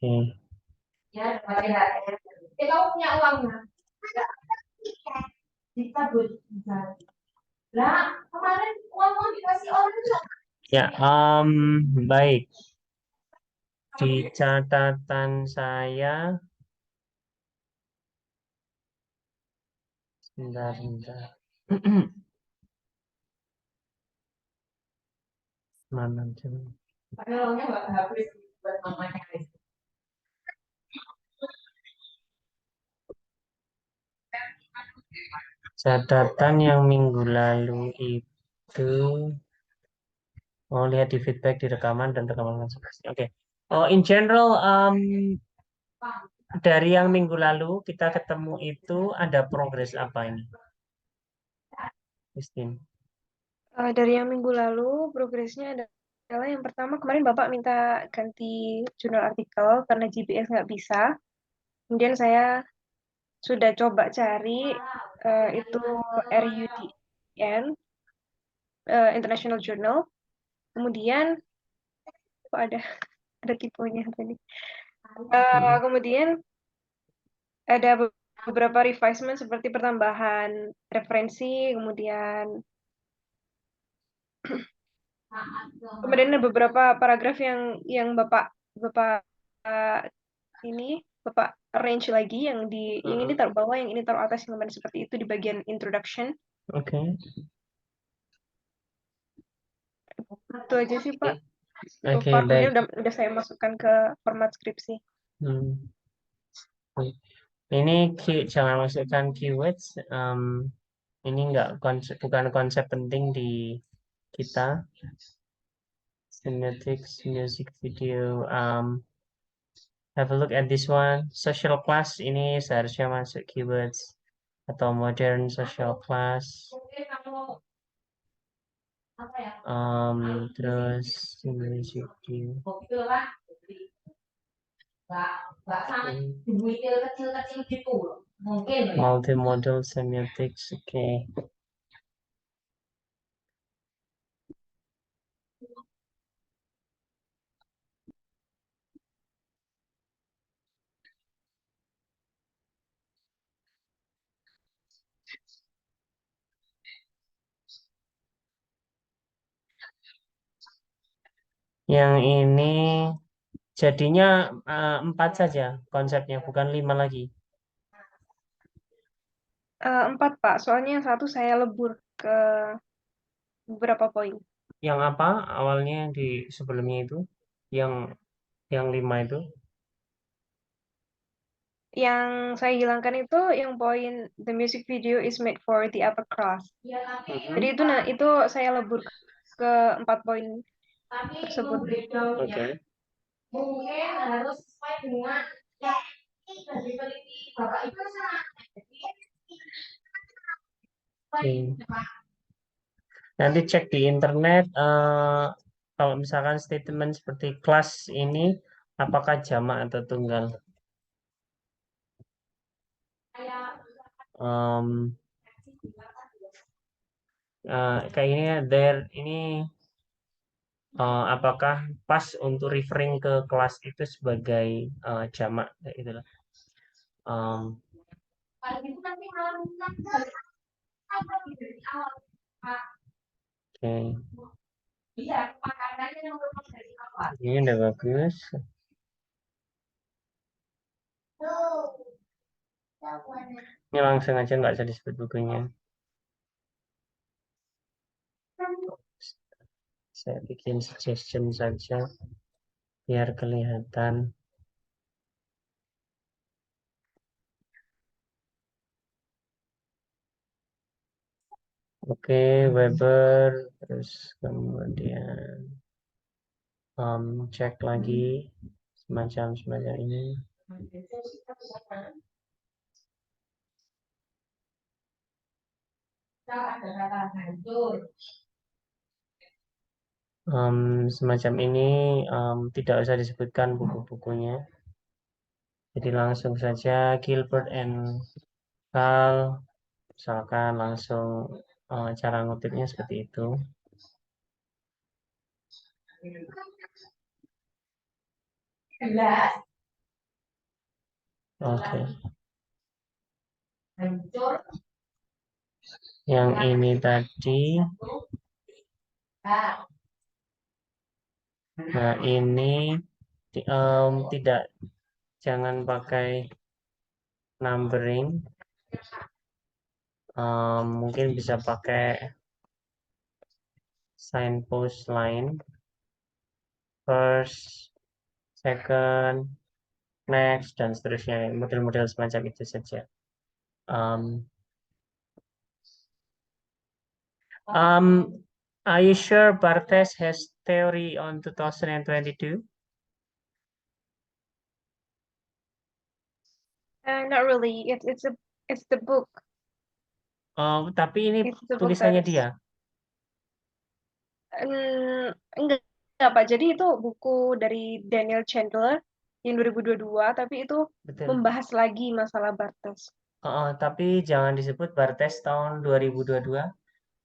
Ya, kamu punya uang nggak? Dicabut. Lah, kemarin uang dikasih orang. Ya, baik. Di catatan saya, sebentar. Mana coba? Uangnya nggak habis buat mamanya. Catatan yang minggu lalu itu, lihat di feedback di rekaman dan rekaman konsultasi. Oke. Oh, in general, dari yang minggu lalu kita ketemu itu ada progres apa ini, Christine? Dari yang minggu lalu, progresnya adalah yang pertama kemarin Bapak minta ganti jurnal artikel karena GPS nggak bisa. Kemudian saya sudah coba cari itu RUDN, International Journal. Kemudian kok ada tipenya tadi. Kemudian ada beberapa revisement seperti pertambahan referensi, kemudian ada beberapa paragraf yang Bapak ini Bapak arrange lagi yang ini taruh bawah, yang ini taruh atas, yang kemarin seperti itu di bagian introduction. Oke. Itu aja sih Pak. Oke, Kemudian baik. udah saya masukkan ke format skripsi. Ini jangan masukkan keywords. Ini bukan konsep penting di kita. Semiotics, music video. Have a look at this one. Social class ini seharusnya masuk keywords atau modern social class. Terus music video. Kecil-kecil gitu. Mungkin. Multimodal semiotics, oke. Yang ini jadinya 4 saja konsepnya, bukan 5 lagi. 4 Pak, soalnya yang satu saya lebur ke beberapa poin. Yang apa awalnya di sebelumnya itu? Yang 5 itu? Yang saya hilangkan itu yang poin the music video is made for the upper class. Jadi itu saya lebur ke 4 poin tersebut. Oke. Mungkin harus sesuai dengan dari peneliti Bapak itu Nanti cek di internet kalau misalkan statement seperti kelas ini apakah jamak atau tunggal. Kayak ini there ini apakah pas untuk referring ke kelas itu sebagai jamak kayak gitu lah. Oke. Ini udah bagus. Ini langsung aja nggak usah disebut bukunya. Saya bikin suggestion saja biar kelihatan. Oke, Weber, terus kemudian cek lagi semacam ini. Semacam ini tidak usah disebutkan buku-bukunya. Jadi langsung saja Gilbert and Carl, misalkan langsung cara ngutipnya seperti itu. Oke. Hancur. Yang ini tadi. Nah, Nah, ini tidak, jangan pakai numbering. Mungkin bisa pakai signpost line. First, second, next, dan seterusnya. Model-model semacam itu saja. Are you sure Bartes has theory on 2022? Not really. It's the book. Tapi ini It's the book that tulisannya is. dia. Enggak, Pak. Jadi itu buku dari Daniel Chandler yang 2022, tapi itu Betul. membahas lagi masalah Bartes. Tapi jangan disebut Bartes tahun 2022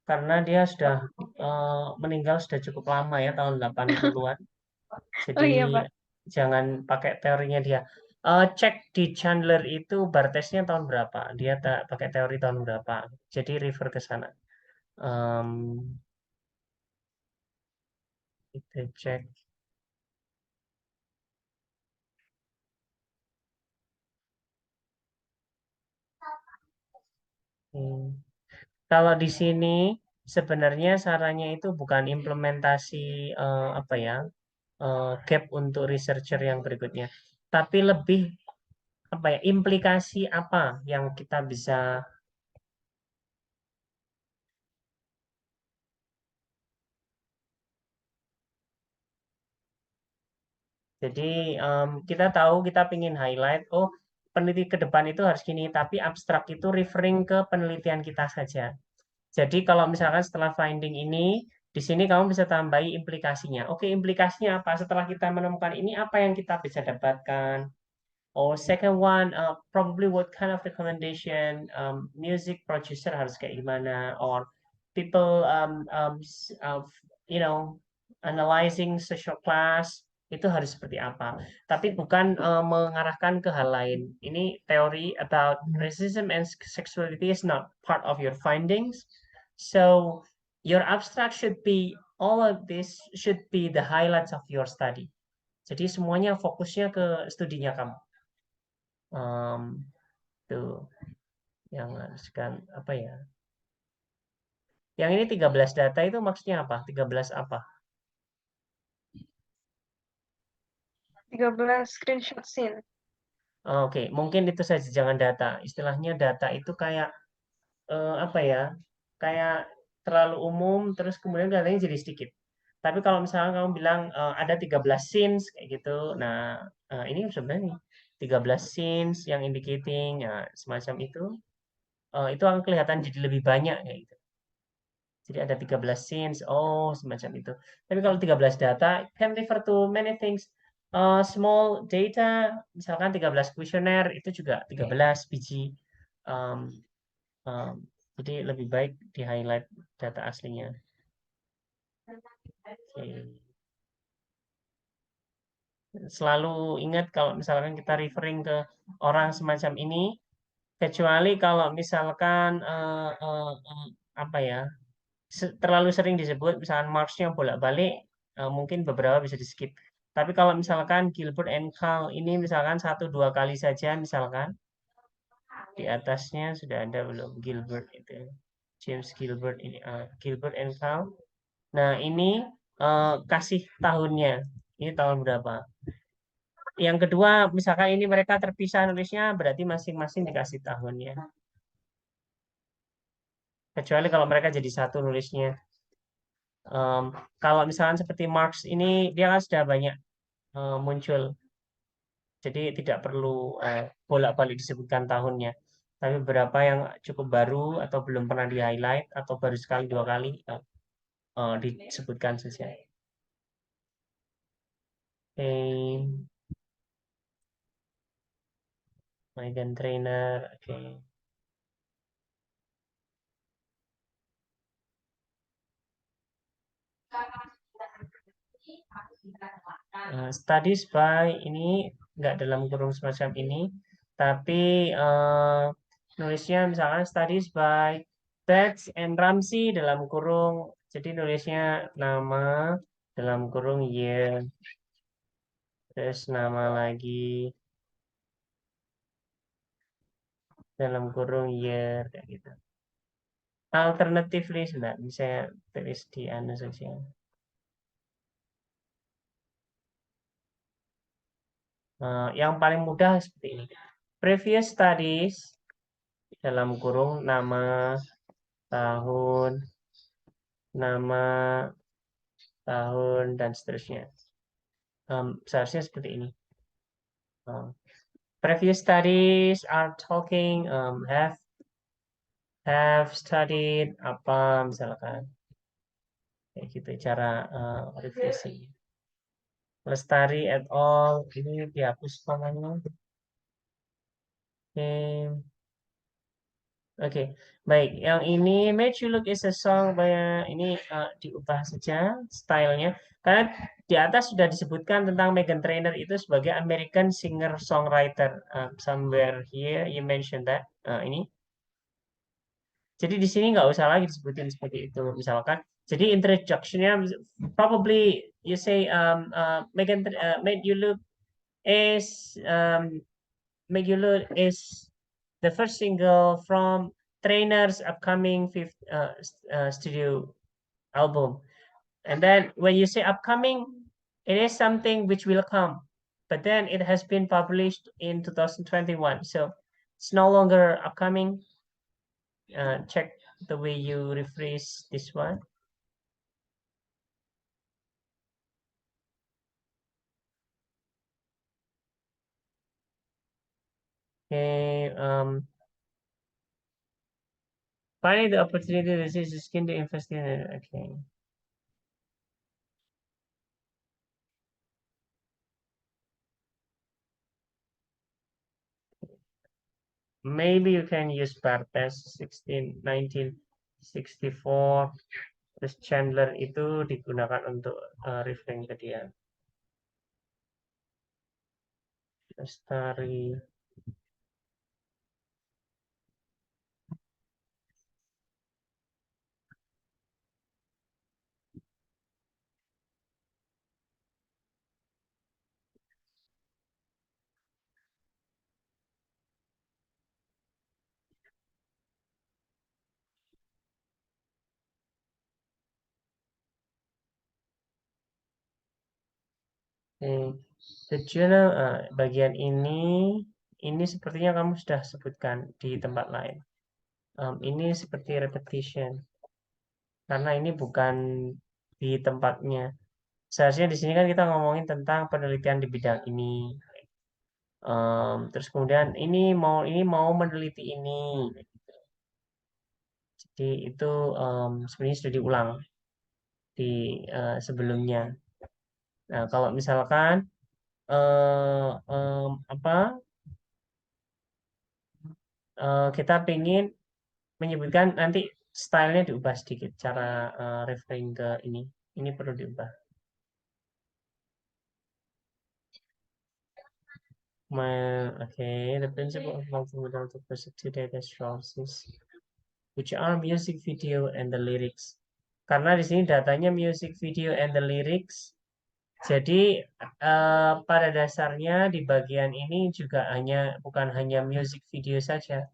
karena dia sudah meninggal sudah cukup lama ya, tahun 80-an. Oh iya, Jadi Pak. jangan pakai teorinya dia. Cek di Chandler itu Bartesnya tahun berapa? Dia tak pakai teori tahun berapa? Jadi refer ke sana. Kita cek. Kalau di sini sebenarnya sarannya itu bukan implementasi apa ya, gap untuk researcher yang berikutnya, tapi lebih apa ya, implikasi apa yang kita bisa. Jadi kita tahu kita ingin highlight, oh peneliti ke depan itu harus gini, tapi abstrak itu referring ke penelitian kita saja. Jadi kalau misalkan setelah finding ini, di sini kamu bisa tambahi implikasinya. Oke, implikasinya apa? Setelah kita menemukan ini, apa yang kita bisa dapatkan? Or second one, probably what kind of recommendation music producer harus kayak gimana? Or people, you know, analyzing social class itu harus seperti apa? Tapi bukan mengarahkan ke hal lain. Ini teori about racism and sexuality is not part of your findings. So your abstract should be, all of this should be the highlights of your study. Jadi semuanya fokusnya ke studinya kamu. Tuh yang harus kan apa ya? Yang ini 13 data itu maksudnya apa? 13 apa? 13 screenshot scene. Oke, mungkin itu saja, jangan data. Istilahnya data itu kayak apa ya? Kayak terlalu umum terus kemudian datanya jadi sedikit. Tapi kalau misalnya kamu bilang ada 13 scenes kayak gitu. Nah, ini sebenarnya 13 scenes yang indicating semacam itu akan kelihatan jadi lebih banyak kayak gitu. Jadi ada 13 scenes, oh semacam itu. Tapi kalau 13 data, can refer to many things. Small data, misalkan 13 kuesioner, itu juga 13 biji. Um, um, jadi lebih baik di-highlight data aslinya. Oke. Selalu ingat kalau misalkan kita referring ke orang semacam ini, kecuali kalau misalkan apa ya, terlalu sering disebut, misalkan marksnya bolak-balik, mungkin beberapa bisa di skip. Tapi kalau misalkan Gilbert and Cal ini misalkan satu dua kali saja, misalkan di atasnya sudah ada belum Gilbert itu, James Gilbert ini, Gilbert and Cal. Nah ini kasih tahunnya, ini tahun berapa. Yang kedua, misalkan ini mereka terpisah nulisnya, berarti masing-masing dikasih tahunnya. Kecuali kalau mereka jadi satu nulisnya. Kalau misalkan seperti Marx ini, dia kan sudah banyak muncul. Jadi tidak perlu bolak-balik disebutkan tahunnya. Tapi beberapa yang cukup baru atau belum pernah di-highlight atau baru sekali dua kali disebutkan saja. Oke, Megan Trainer, oke. Studies by ini nggak dalam kurung semacam ini, Tapi nulisnya misalkan studies by Betts and Ramsey dalam kurung, jadi nulisnya nama dalam kurung year, terus nama lagi dalam kurung year kayak gitu. Alternatively, sebentar, bisa tulis di anu saja. Yang paling mudah seperti ini. Previous studies dalam kurung nama, tahun, nama, tahun, dan seterusnya. Seharusnya seperti ini. Previous studies are talking have studied apa misalkan kayak gitu cara revisi. Lestari et al. Ini dihapus namanya. Oke, baik. Yang ini Made You Look is a song ini diubah saja stylenya. Karena di atas sudah disebutkan tentang Meghan Trainor itu sebagai American singer-songwriter. Somewhere here you mentioned that. Ini. Jadi di sini nggak usah lagi disebutin seperti itu. Misalkan, jadi introduction-nya probably you say Made You Look is Make You Look is the first single from Trainer's upcoming fifth studio album. And then when you say upcoming, it is something which will come. But then it has been published in 2021. So it's no longer upcoming. Check the way you rephrase this one. Okay. Finding the opportunity to use the skin to invest in it. Okay. Maybe you can use Bartes 1964. Terus Chandler itu digunakan untuk referring ke dia. Lestari. The journal bagian ini sepertinya kamu sudah sebutkan di tempat lain. Ini seperti repetition karena ini bukan di tempatnya. Seharusnya di sini kan kita ngomongin tentang penelitian di bidang ini. Terus kemudian ini mau meneliti ini. Jadi itu sebenarnya sudah diulang di sebelumnya. Nah, kalau misalkan apa kita ingin menyebutkan nanti stylenya diubah sedikit cara referring ke ini perlu diubah. Okay, the principle of multimodal to present two data sources, which are music video and the lyrics. Karena di sini datanya music video and the lyrics, jadi pada dasarnya di bagian ini juga bukan hanya music video saja.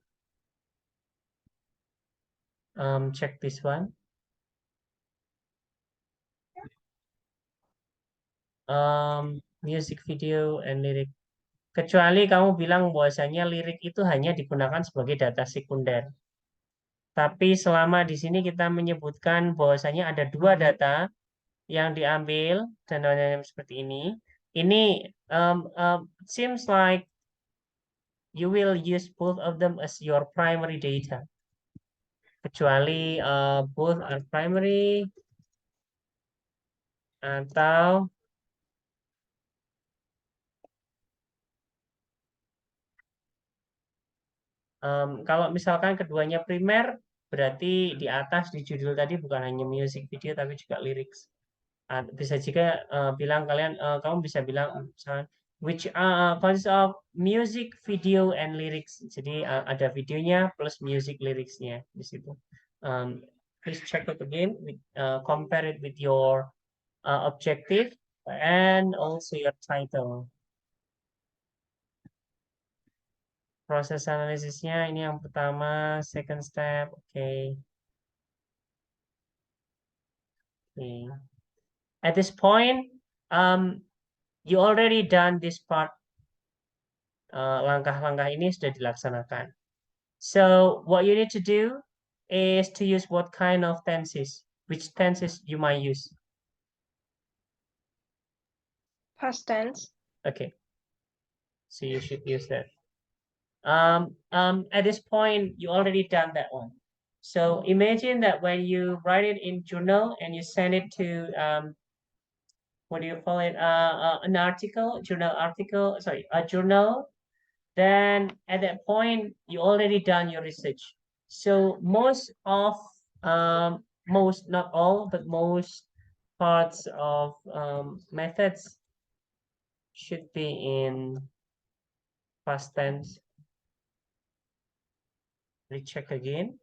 Check this one. Music video and lyric. Kecuali kamu bilang bahwasanya lirik itu hanya digunakan sebagai data sekunder. Tapi selama di sini kita menyebutkan bahwasanya ada dua data yang diambil dan seperti ini seems like you will use both of them as your primary data. Kecuali both are primary atau kalau misalkan keduanya primer, berarti di atas di judul tadi bukan hanya music video tapi juga lyrics. Bisa juga bilang kamu bisa bilang misalkan which consists of music, video, and lyrics. Jadi ada videonya plus music lyricsnya di situ. Please check it again, compare it with your objective and also your title. Proses analisisnya ini yang pertama, second step, oke. Okay. At this point, you already done this part. Langkah-langkah ini sudah dilaksanakan. So what you need to do is to use what kind of tenses? Which tenses you might use? Past tense. Okay. So you should use that. At this point, you already done that one. So imagine that when you write it in journal and you send it to what do you call it? An article, journal article. Sorry, a journal. Then at that point, you already done your research. So most, not all, but most parts of methods should be in past tense. Recheck again.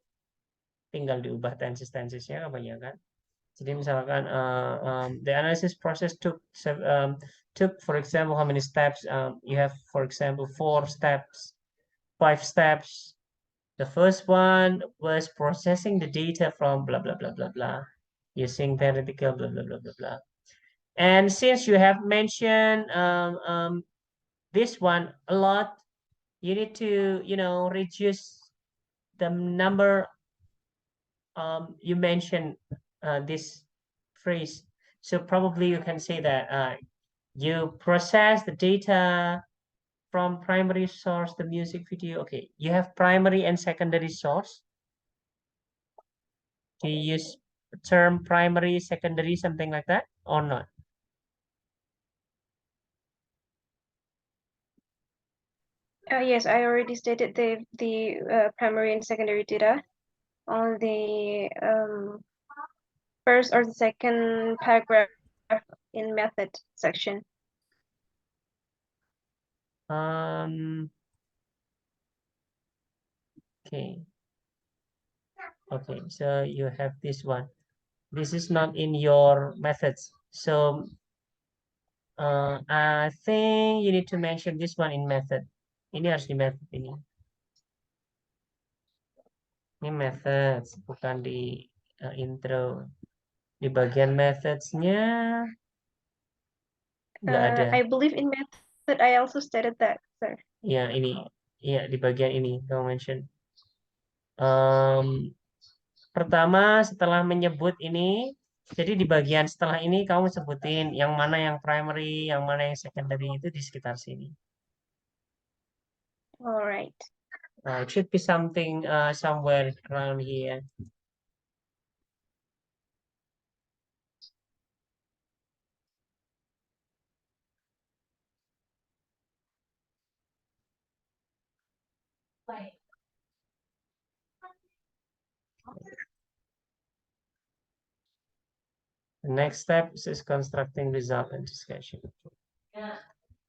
Tinggal diubah tenses-tensesnya kebanyakan. Jadi misalkan the analysis process took for example how many steps? You have for example 4 steps, 5 steps. The first one was processing the data from blah blah blah blah blah using theoretical blah blah blah blah blah. And since you have mentioned this one a lot, you need to reduce the number you mentioned this phrase. So probably you can say that you process the data from primary source, the music video. Okay, you have primary and secondary source. Do you use term primary, secondary, something like that, or not? Yes, I already stated the primary and secondary data on the first or the second paragraph in method section. Okay. Okay, so you have this one. This is not in your methods. So I think you need to mention this one in method. Ini harus di method ini. Ini methods, bukan di intro. Di bagian methods-nya nggak ada. I believe in method I also stated that, sir. Ya, ini. Ya, di bagian ini kamu mention. Pertama, setelah menyebut ini, jadi di bagian setelah ini kamu sebutin yang mana yang primary, yang mana yang secondary itu di sekitar sini. Alright. It should be something somewhere around here. Baik. The next step is constructing result and discussion. Ya.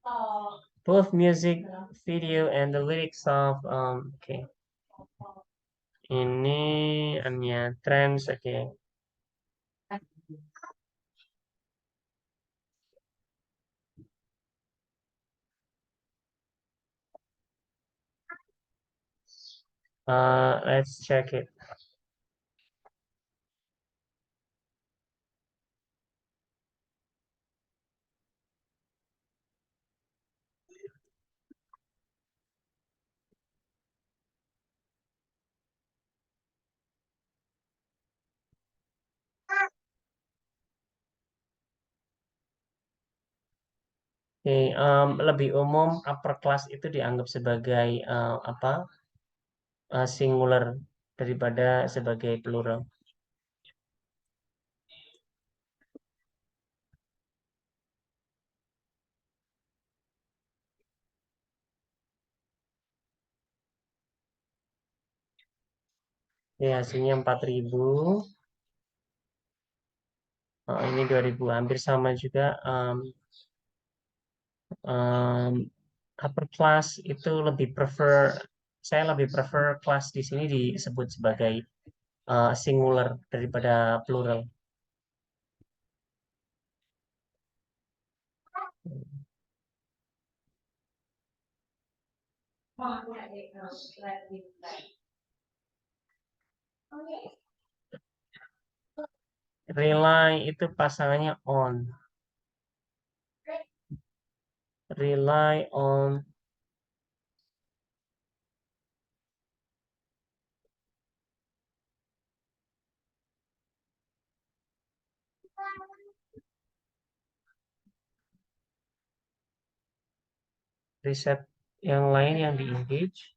Oh, Both music, video, and the lyrics of okay. Ini hanya trends, okay. Let's check it. Okay, lebih umum upper class itu dianggap sebagai apa? Singular daripada sebagai plural. Ya, hasilnya 4.000. Ini 2.000, hampir sama juga. Upper class itu saya lebih prefer class di sini disebut sebagai singular daripada plural. Rely itu pasangannya on. Rely on. Riset yang lain yang di engage.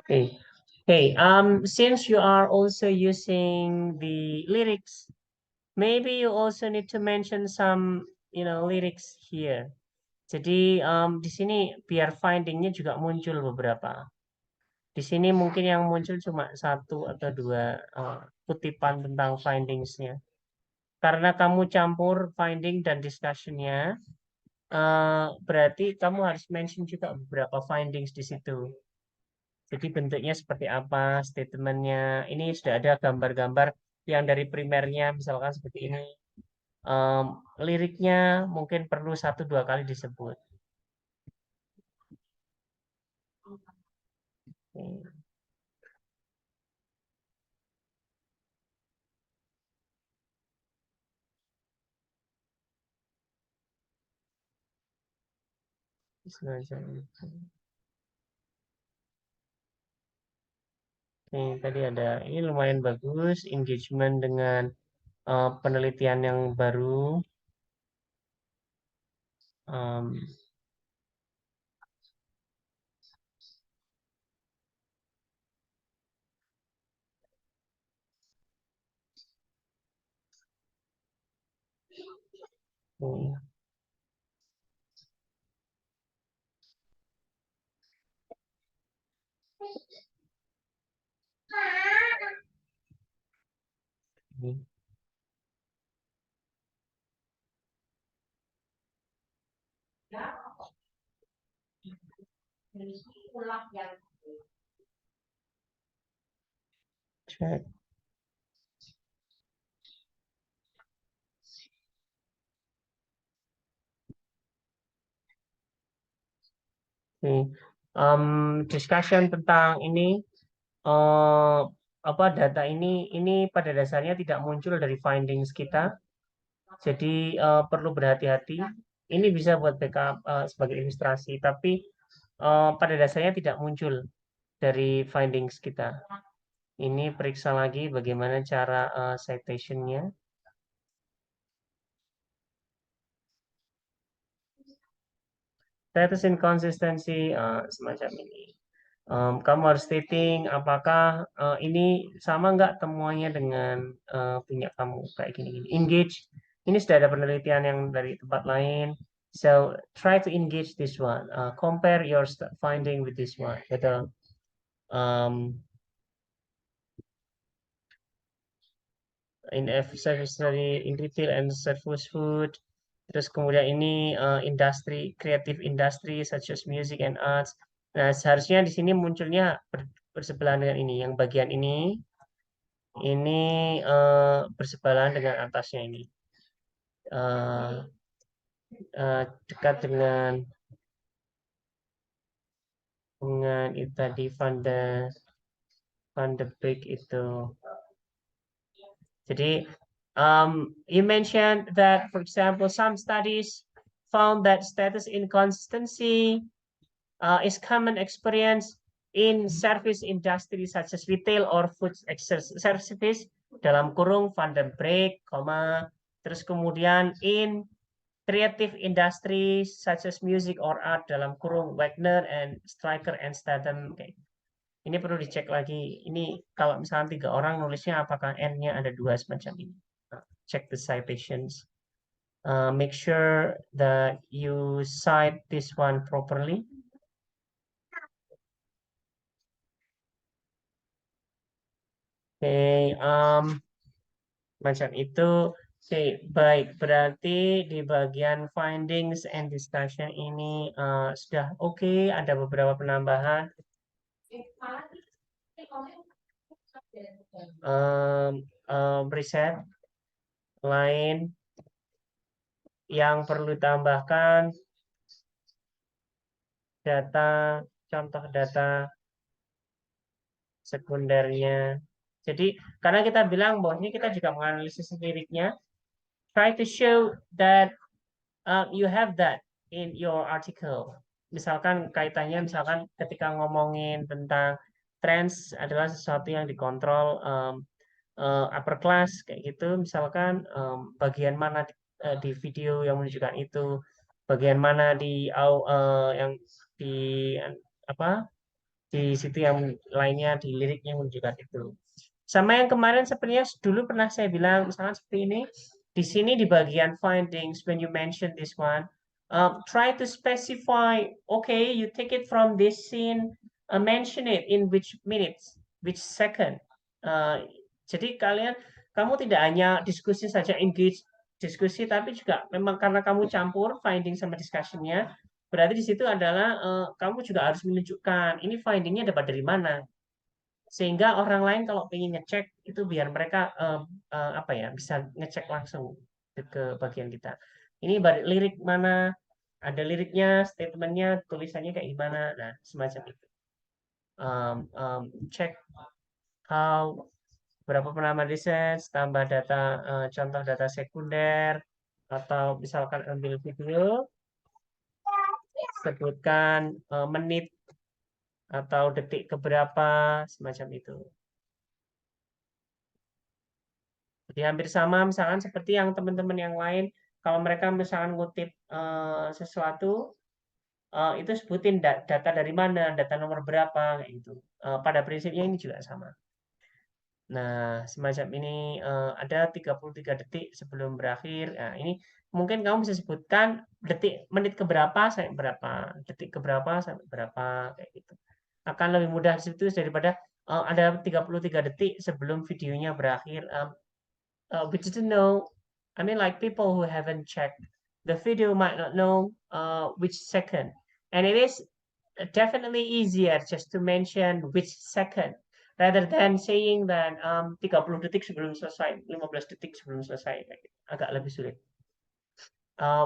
Okay. Hey, since you are also using the lyrics, maybe you also need to mention some, lyrics here. Jadi di sini biar findingnya juga muncul beberapa. Di sini mungkin yang muncul cuma 1 atau 2 kutipan tentang findingsnya. Karena kamu campur finding dan discussion-nya, berarti kamu harus mention juga beberapa findings di situ. Jadi bentuknya seperti apa, statementnya. Ini sudah ada gambar-gambar yang dari primernya, misalkan seperti ini. Liriknya mungkin perlu 1-2 kali disebut. Nih, tadi ada, ini lumayan bagus, engagement dengan penelitian yang baru. Check. Discussion tentang ini data ini pada dasarnya tidak muncul dari findings kita, jadi perlu berhati-hati. Ini bisa buat backup sebagai ilustrasi, tapi pada dasarnya tidak muncul dari findings kita. Ini periksa lagi bagaimana cara citation-nya. Status inconsistency semacam ini. Kamu harus stating apakah ini sama nggak temuannya dengan punya kamu kayak gini-gini. Engage. Ini sudah ada penelitian yang dari tempat lain. So try to engage this one. Compare your finding with this one. Betul. In service study in retail and service food. Terus kemudian ini industri, creative industry such as music and arts. Nah, seharusnya di sini munculnya bersebelahan dengan ini. Yang bagian ini bersebelahan dengan atasnya ini. Dekat dengan itu tadi Van de Beek itu. Jadi you mentioned that, for example, some studies found that status inconsistency is common experience in service industry such as retail or food service dalam kurung Van den Broek, terus kemudian in creative industries such as music or art dalam kurung Wagner and Stryker and Statham. Okay. Ini perlu dicek lagi. Ini kalau misalnya 3 orang nulisnya apakah N-nya ada 2 semacam ini. Check the citations. Make sure that you cite this one properly. Oke, macam itu. Oke, baik. Berarti di bagian findings and discussion ini sudah oke. Ada beberapa penambahan. Riset lain yang perlu tambahkan, data, contoh data sekundernya. Jadi karena kita bilang bahwa ini kita juga menganalisis liriknya, try to show that you have that in your article. Misalkan kaitannya, misalkan ketika ngomongin tentang trends adalah sesuatu yang dikontrol upper class kayak gitu, misalkan bagian mana di video yang menunjukkan itu, bagian mana di yang di apa di situ yang lainnya di lirik yang menunjukkan itu. Sama yang kemarin sebenarnya dulu pernah saya bilang misalkan seperti ini, di sini di bagian findings when you mention this one, try to specify, okay, you take it from this scene, mention it in which minutes, which second. Jadi kamu tidak hanya diskusi saja, engage diskusi, tapi juga memang karena kamu campur finding sama discussion-nya, berarti di situ adalah kamu juga harus menunjukkan ini findingnya dapat dari mana, sehingga orang lain kalau ingin ngecek itu biar mereka apa ya bisa ngecek langsung ke bagian kita. Ini lirik mana, ada liriknya, statementnya, tulisannya kayak gimana, nah semacam itu. Cek how berapa penambahan riset, tambah data contoh data sekunder, atau misalkan ambil video, sebutkan menit atau detik keberapa, semacam itu. Jadi hampir sama, misalkan seperti yang teman-teman yang lain, kalau mereka misalkan ngutip sesuatu, itu sebutin data dari mana, data nomor berapa, kayak gitu. Pada prinsipnya ini juga sama. Nah, semacam ini ada 33 detik sebelum berakhir. Nah, ini mungkin kamu bisa sebutkan menit keberapa sampai berapa, detik keberapa sampai berapa, kayak gitu. Akan lebih mudah di situ daripada ada 33 detik sebelum videonya berakhir. We didn't know. I mean, like people who haven't checked the video might not know which second, and it is definitely easier just to mention which second rather than saying that 30 detik sebelum selesai, 15 detik sebelum selesai, agak lebih sulit.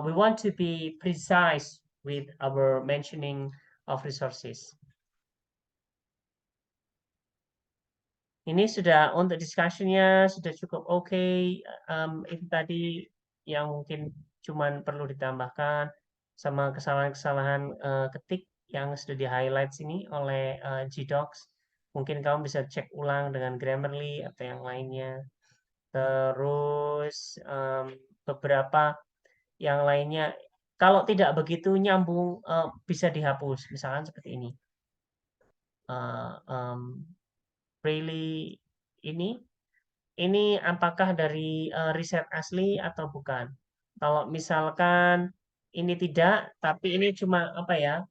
We want to be precise with our mentioning of resources. Ini sudah untuk discussion-nya sudah cukup oke. Itu tadi yang mungkin cuman perlu ditambahkan sama kesalahan-kesalahan ketik yang sudah di-highlight sini oleh GDocs. Mungkin kamu bisa cek ulang dengan Grammarly atau yang lainnya. Terus beberapa yang lainnya kalau tidak begitu nyambung bisa dihapus. Misalkan seperti ini. Really ini apakah dari riset asli atau bukan? Kalau misalkan ini tidak, tapi ini cuma apa ya?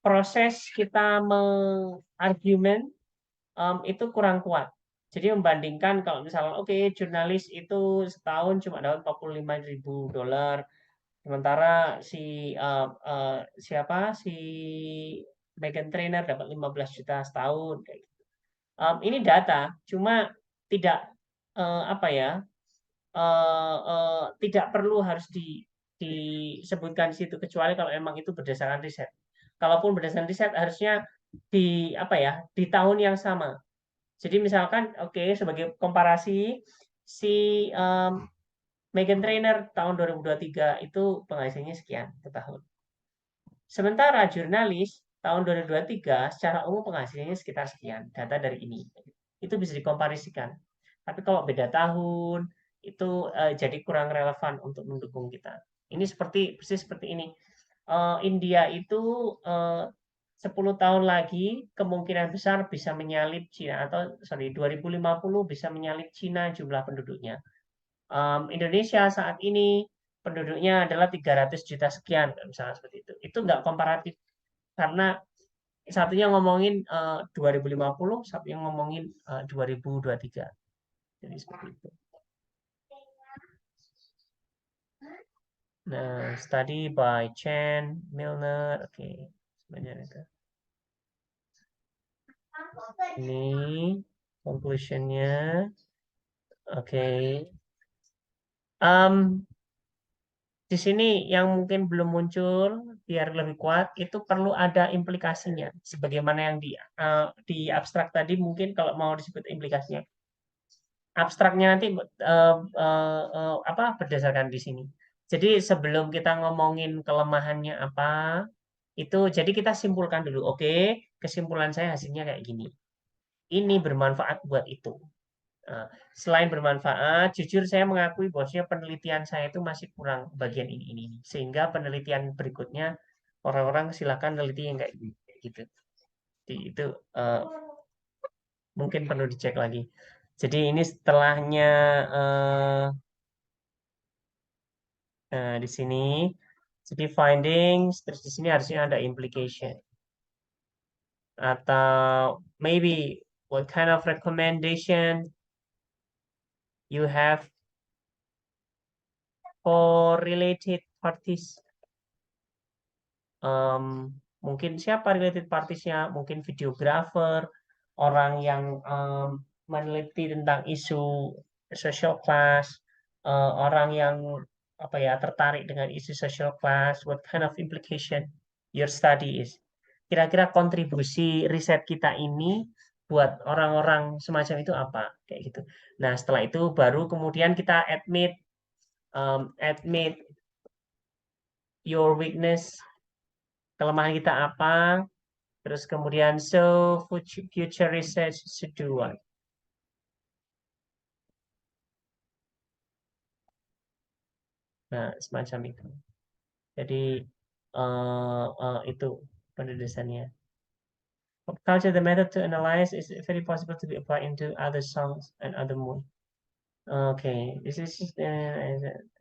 Proses kita mengargumen itu kurang kuat. Jadi membandingkan kalau misalnya oke, jurnalis itu setahun cuma dapat $45.000, sementara siapa si Meghan Trainor dapat 15 juta setahun kayak gitu. Ini data, cuma tidak apa ya? Tidak perlu harus disebutkan di situ kecuali kalau memang itu berdasarkan riset. Kalaupun berdasarkan riset harusnya di apa ya? Di tahun yang sama. Jadi misalkan oke, sebagai komparasi si Meghan Trainor tahun 2023 itu penghasilannya sekian per tahun. Sementara jurnalis tahun 2023 secara umum penghasilannya sekitar sekian, data dari ini. Itu bisa dikomparisikan. Tapi kalau beda tahun, itu jadi kurang relevan untuk mendukung kita. Ini persis seperti ini. India itu 10 tahun lagi kemungkinan besar bisa menyalip Cina atau sorry 2050 bisa menyalip Cina jumlah penduduknya. Indonesia saat ini penduduknya adalah 300 juta sekian, misalnya seperti itu. Itu nggak komparatif karena satunya ngomongin 2050, satunya ngomongin 2023. Jadi seperti itu. Nah, study by Chen, Milner, oke, sebenarnya itu. Ini conclusionnya, oke. Di sini yang mungkin belum muncul biar lebih kuat itu perlu ada implikasinya sebagaimana yang di abstrak tadi mungkin kalau mau disebut implikasinya abstraknya nanti apa berdasarkan di sini. Jadi sebelum kita ngomongin kelemahannya apa itu jadi kita simpulkan dulu. Oke, kesimpulan saya hasilnya kayak gini. Ini bermanfaat buat itu. Nah, selain bermanfaat, jujur saya mengakui bahwasanya penelitian saya itu masih kurang bagian ini. Sehingga penelitian berikutnya orang-orang silakan neliti yang kayak gitu. Jadi itu eh, mungkin perlu dicek lagi. Jadi ini setelahnya di sini. Jadi findings, terus di sini harusnya ada implication. Atau maybe what kind of recommendation you have for related parties. Mungkin siapa related parties-nya, mungkin videographer, orang yang meneliti tentang isu social class, orang yang apa ya tertarik dengan isu social class, what kind of implication your study is. Kira-kira kontribusi riset kita ini buat orang-orang semacam itu apa kayak gitu. Nah, setelah itu baru kemudian kita admit your weakness, kelemahan kita apa, terus kemudian so future research should do what. Nah, semacam itu. Jadi itu penulisannya. Culture, the method to analyze is very possible to be applied into other songs and other mood. Okay, this is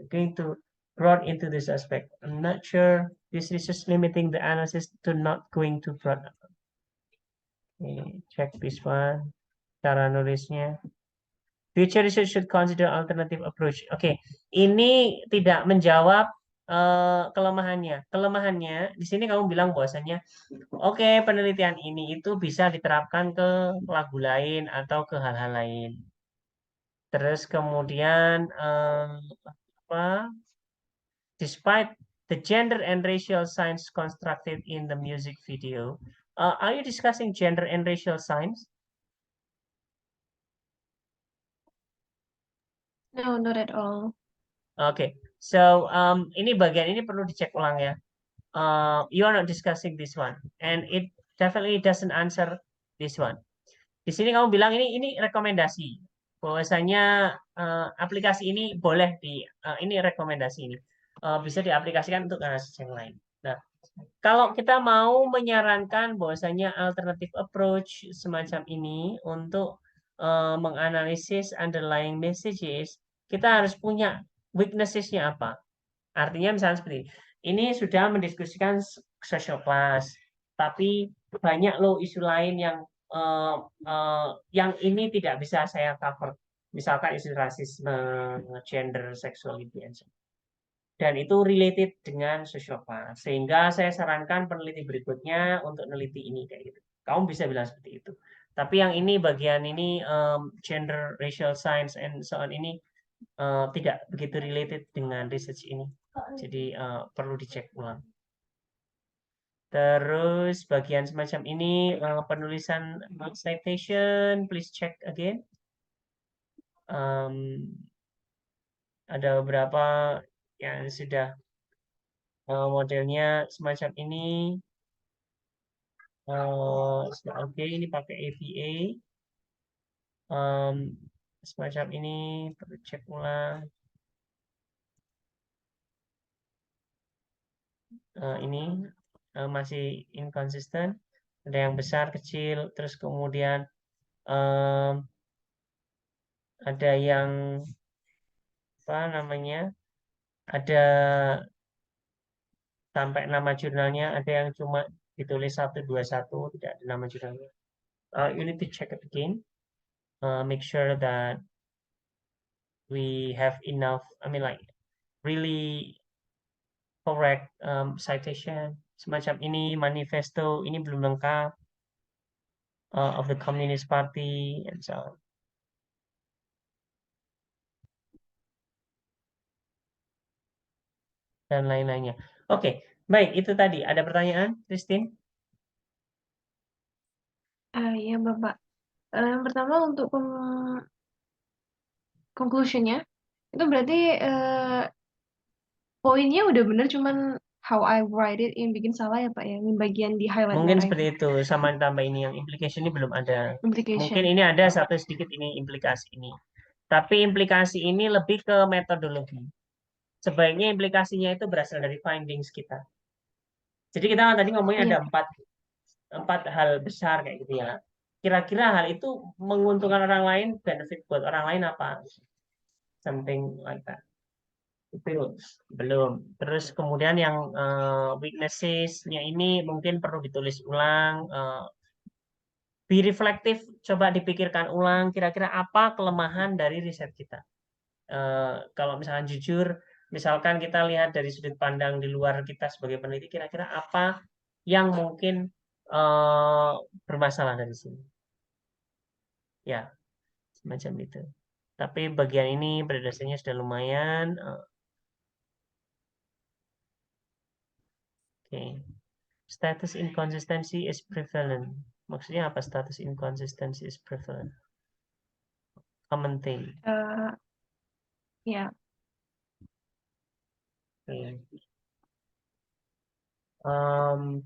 going to broad into this aspect. I'm not sure this is just limiting the analysis to not going to broad. Okay, check this one. Cara nulisnya. Future research should consider alternative approach. Oke, ini tidak menjawab kelemahannya. Kelemahannya di sini kamu bilang bahwasanya, oke, penelitian ini itu bisa diterapkan ke lagu lain atau ke hal-hal lain. Terus kemudian apa? Despite the gender and racial signs constructed in the music video, are you discussing gender and racial signs? No, not at all. Oke, so ini bagian ini perlu dicek ulang ya. You are not discussing this one, and it definitely doesn't answer this one. Di sini kamu bilang ini rekomendasi, bahwasanya aplikasi ini boleh ini rekomendasi ini bisa diaplikasikan untuk kasus yang lain. Nah, kalau kita mau menyarankan bahwasanya alternative approach semacam ini untuk menganalisis underlying messages, kita harus punya weaknesses-nya apa. Artinya misalnya seperti ini sudah mendiskusikan social class, tapi banyak loh isu lain yang ini tidak bisa saya cover. Misalkan isu rasisme, gender, sexuality, dan itu related dengan social class. Sehingga saya sarankan peneliti berikutnya untuk meneliti ini kayak gitu. Kamu bisa bilang seperti itu. Tapi yang ini bagian ini gender, racial science, and so on ini tidak begitu related dengan research ini. Jadi perlu dicek ulang. Terus bagian semacam ini penulisan citation, please check again. Ada beberapa yang sudah modelnya semacam ini. Oke, ini pakai APA. Semacam ini perlu cek ulang. Ini masih inconsistent. Ada yang besar, kecil, terus kemudian em, ada yang apa namanya? Ada sampai nama jurnalnya, ada yang cuma ditulis 121, tidak ada nama jurnalnya. You need to check it again. Make sure that we have enough, I mean like really correct citation. Semacam ini manifesto, ini belum lengkap, of the Communist Party and so on. Dan lain-lainnya. Oke, baik, itu tadi. Ada pertanyaan, Christine? Iya, Bapak. Yang pertama untuk conclusion-nya, itu berarti poinnya udah bener, cuman how I write it yang bikin salah ya Pak ya, yang bagian di highlight Mungkin merah seperti itu, sama tambah ini yang implication ini belum ada. implication. Mungkin ini ada satu sedikit ini implikasi ini. Tapi implikasi ini lebih ke metodologi. Sebaiknya implikasinya itu berasal dari findings kita. Jadi kita kan tadi ngomongin Iya. ada empat hal besar kayak gitu ya. Kira-kira hal itu menguntungkan orang lain, benefit buat orang lain apa? Something like that. Itu belum. Terus kemudian yang weaknesses-nya ini mungkin perlu ditulis ulang. Be reflektif, coba dipikirkan ulang kira-kira apa kelemahan dari riset kita. Kalau misalkan jujur, misalkan kita lihat dari sudut pandang di luar kita sebagai peneliti, kira-kira apa yang mungkin bermasalah dari sini. Ya, semacam itu. Tapi bagian ini pada dasarnya sudah lumayan. Oke. Status inconsistency is prevalent. Maksudnya apa status inconsistency is prevalent? Common thing. Ya. Oke.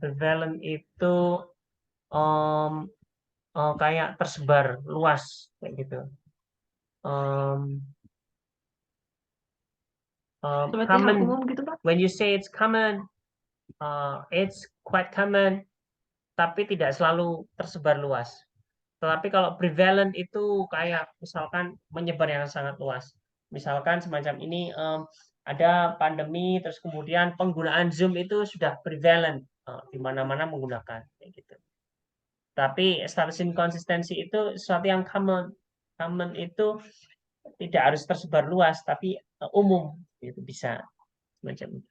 Prevalent itu kayak tersebar luas kayak gitu. Seperti hal Common. umum gitu Pak? When you say it's common, it's quite common, tapi tidak selalu tersebar luas. Tetapi kalau prevalent itu kayak misalkan menyebar yang sangat luas. Misalkan semacam ini ada pandemi, terus kemudian penggunaan Zoom itu sudah prevalent, di mana-mana menggunakan kayak gitu. Tapi status inkonsistensi itu sesuatu yang common. Common itu tidak harus tersebar luas, tapi umum itu bisa semacam itu.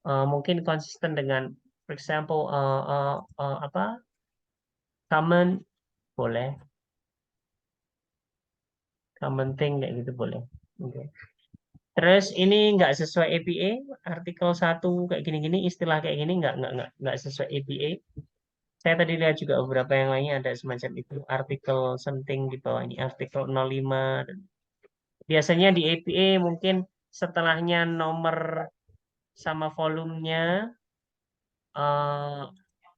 Mungkin konsisten dengan, for example, apa common boleh, common thing kayak gitu boleh. Okay. Terus ini nggak sesuai APA, artikel 1 kayak gini-gini, istilah kayak gini nggak sesuai APA. Saya tadi lihat juga beberapa yang lainnya ada semacam itu, artikel something di bawah ini, artikel 05. Biasanya di APA mungkin setelahnya nomor sama volumenya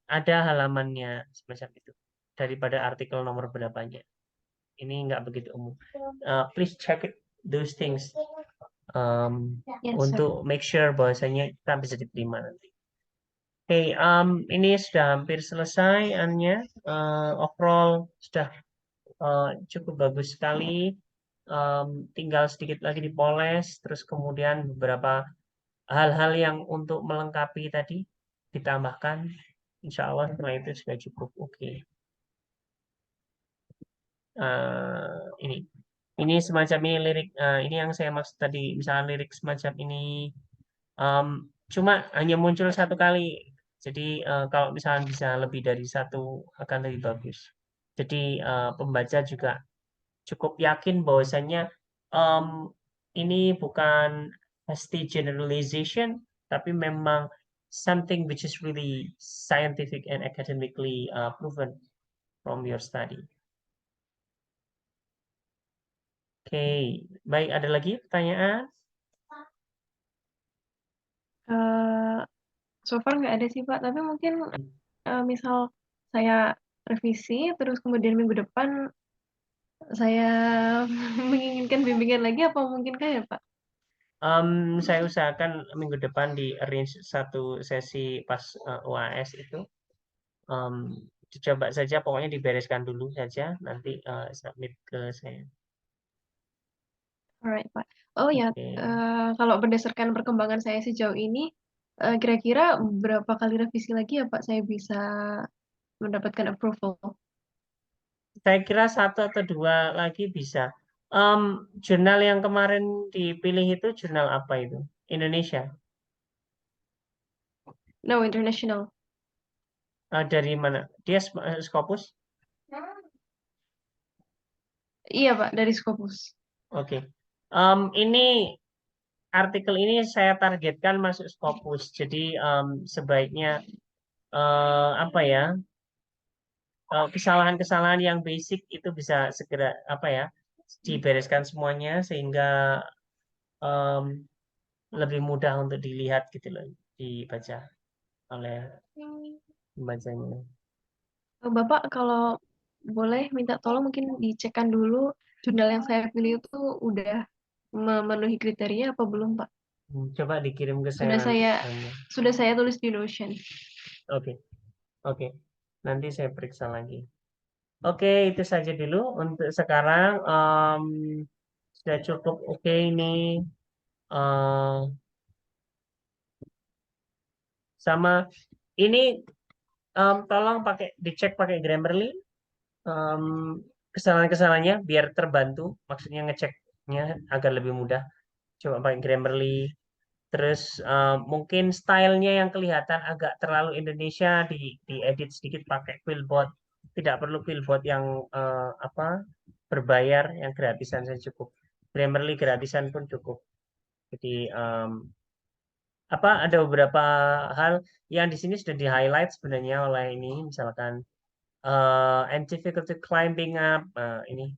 ada halamannya semacam itu daripada artikel nomor berapanya. Ini nggak begitu umum. Please check it, those things Yes, untuk make sure bahwasanya kita bisa diterima nanti. Oke, ini sudah hampir selesai Anya. Overall sudah cukup bagus sekali. Tinggal sedikit lagi dipoles, terus kemudian beberapa hal-hal yang untuk melengkapi tadi ditambahkan. Insya Allah setelah itu sudah cukup oke. Ini semacam ini lirik, ini yang saya maksud tadi, misalnya lirik semacam ini cuma hanya muncul satu kali. Jadi kalau misalnya bisa lebih dari satu akan lebih bagus. Jadi pembaca juga cukup yakin bahwasannya ini bukan hasty generalization, tapi memang something which is really scientific and academically proven from your study. Oke, baik, ada lagi pertanyaan? So far nggak ada sih Pak, tapi mungkin misal saya revisi, terus kemudian minggu depan saya menginginkan bimbingan lagi, apa mungkinkah ya Pak? Saya usahakan minggu depan di arrange satu sesi pas UAS itu. Dicoba saja, pokoknya dibereskan dulu saja, nanti submit ke saya. Alright, Pak. Oh ya, Oke. kalau berdasarkan perkembangan saya sejauh ini, kira-kira berapa kali revisi lagi ya Pak saya bisa mendapatkan approval? Saya kira 1 atau 2 lagi bisa. Jurnal yang kemarin dipilih itu jurnal apa itu? Indonesia. No, international. Dari mana? Dia Scopus? Iya Pak, dari Scopus. Oke. Ini artikel ini saya targetkan masuk Scopus. Jadi sebaiknya apa ya? Kesalahan-kesalahan yang basic itu bisa segera apa ya? Dibereskan semuanya sehingga em, lebih mudah untuk dilihat gitu loh, dibaca oleh pembacanya. Bapak kalau boleh minta tolong mungkin dicekkan dulu jurnal yang saya pilih itu udah memenuhi kriteria apa belum Pak? Coba dikirim ke saya Sudah nanti. saya sudah saya tulis di Notion. Oke, oke. Nanti saya periksa lagi. Oke, itu saja dulu untuk sekarang. Sudah cukup oke ini. Eh, sama ini tolong dicek pakai Grammarly em, kesalahan-kesalahannya biar terbantu. Maksudnya ngeceknya agar lebih mudah. Coba pakai Grammarly. Terus mungkin stylenya yang kelihatan agak terlalu Indonesia diedit sedikit pakai Quillbot. Tidak perlu Quillbot yang apa berbayar, yang gratisan saja cukup. Grammarly gratisan pun cukup. Jadi apa ada beberapa hal yang di sini sudah di highlight sebenarnya oleh ini, misalkan and difficulty climbing up ini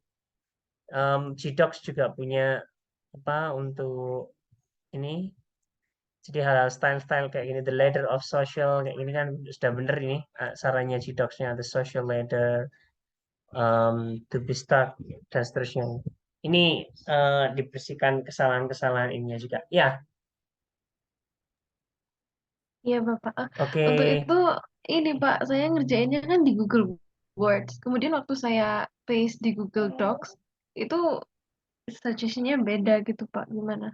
GDocs juga punya apa untuk ini. Jadi hal-hal style-style kayak gini, the ladder of social kayak gini kan sudah bener ini sarannya G-Docs-nya, the social ladder, to be start dan seterusnya. Ini dibersihkan kesalahan-kesalahan ininya juga. Ya, Iya Bapak. oke. Untuk itu ini Pak, saya ngerjainnya kan di Google Words. Kemudian waktu saya paste di Google Docs itu suggestion-nya beda gitu Pak. Gimana?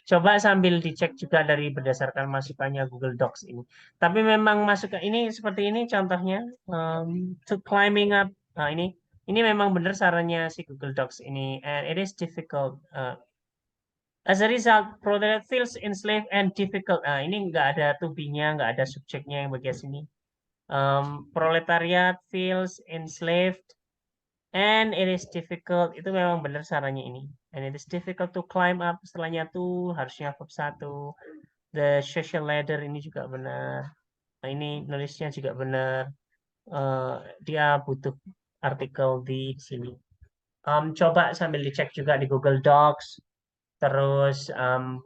Coba sambil dicek juga dari berdasarkan masukannya Google Docs ini. Tapi memang masukan ini seperti ini contohnya, to climbing up. Nah, ini memang benar sarannya si Google Docs ini, and it is difficult. As a result, proletariat feels enslaved and difficult. Nah, ini nggak ada to be-nya, nggak ada subjeknya yang bagian sini. Proletariat feels enslaved and it is difficult. Itu memang benar sarannya ini. And it is difficult to climb up. Setelahnya tuh harusnya verb 1. The social ladder ini juga benar. Nah, ini nulisnya juga benar. Dia butuh artikel di sini. Coba sambil dicek juga di Google Docs. Terus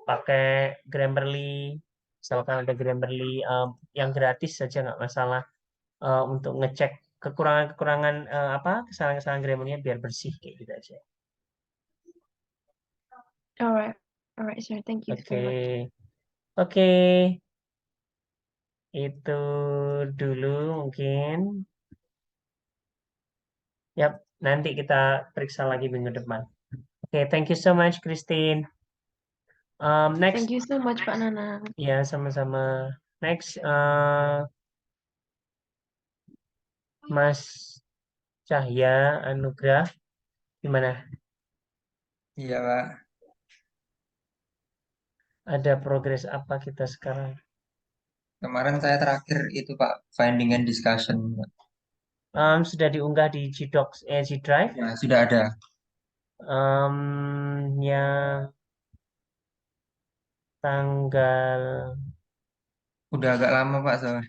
pakai Grammarly, misalkan ada Grammarly yang gratis saja nggak masalah untuk ngecek kekurangan-kekurangan apa kesalahan-kesalahan Grammarly biar bersih kayak gitu aja. Alright, alright, sir. Thank you Oke, so much. oke, itu dulu mungkin. Yap, nanti kita periksa lagi minggu depan. Oke, thank you so much, Christine. Next, Thank you so much Pak Nana. ya sama-sama. Next, Mas Cahya Anugrah, gimana? Iya, Pak. Ada progres apa kita sekarang? Kemarin saya terakhir itu, Pak, finding and discussion, Pak. Sudah diunggah di G-Docs, G-Drive. Ya, sudah ada. Yang tanggal, Udah agak lama, Pak, soalnya.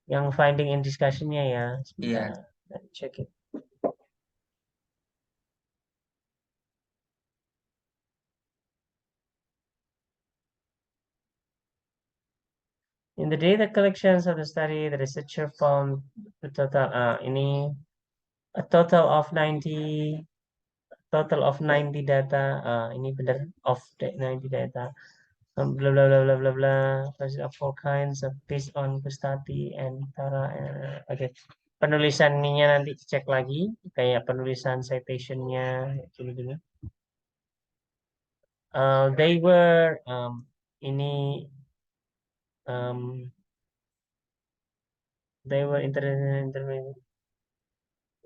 yang finding and discussion-nya ya. Iya. Sebentar, check it. In the data collections of the study, the researcher found the total ini a total of 90 data. Ini benar of 90 data. bla bla bla bla bla bla, of all kinds of based on Pustati and Tara. Oke, penulisannya nanti cek lagi, kayak penulisan citationnya gini-gini. They were ini they were intermediate,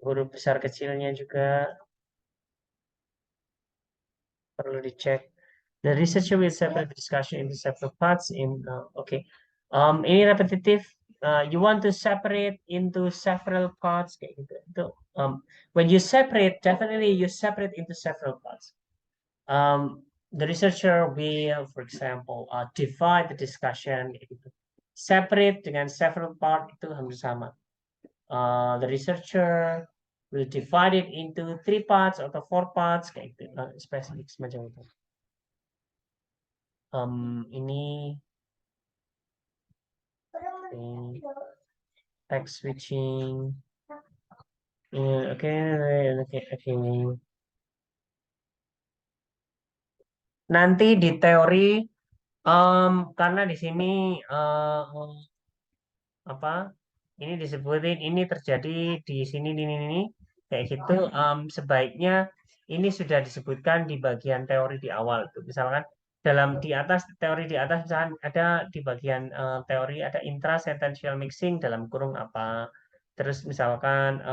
huruf besar kecilnya juga perlu dicek. The researcher will separate the discussion into several parts in okay. Ini repetitif. You want to separate into several parts kayak gitu. Itu when you separate, definitely you separate into several parts. The researcher will, for example, divide the discussion kayak gitu. Separate dengan several part itu hampir sama. The researcher will divide it into 3 parts atau 4 parts kayak gitu. Spesifik semacam itu. Ini text switching. Oke. Nanti di teori, karena di sini apa? Ini disebutin ini terjadi di sini ini kayak gitu. Sebaiknya ini sudah disebutkan di bagian teori di awal. Misalkan dalam di atas teori di atas misalkan ada di bagian teori ada intrasentential mixing dalam kurung apa. Terus misalkan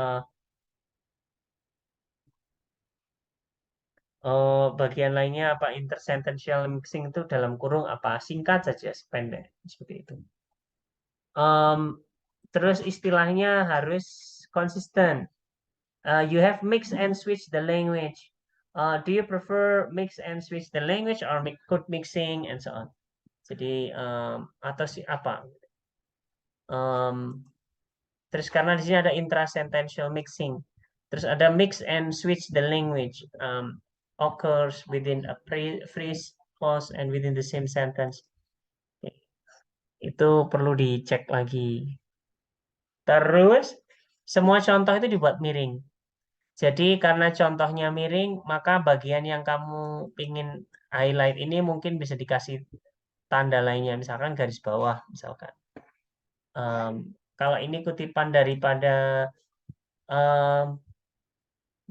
bagian lainnya apa intersentential mixing itu dalam kurung apa, singkat saja pendek seperti itu. Terus istilahnya harus konsisten. You have mix and switch the language. Do you prefer mix and switch the language or code mixing and so on? Jadi atau apa? Terus karena di sini ada intrasentential mixing. Terus ada mix and switch the language occurs within a phrase, clause, and within the same sentence. Itu perlu dicek lagi. Terus semua contoh itu dibuat miring. Jadi karena contohnya miring, maka bagian yang kamu pingin highlight ini mungkin bisa dikasih tanda lainnya, misalkan garis bawah, misalkan. Kalau ini kutipan daripada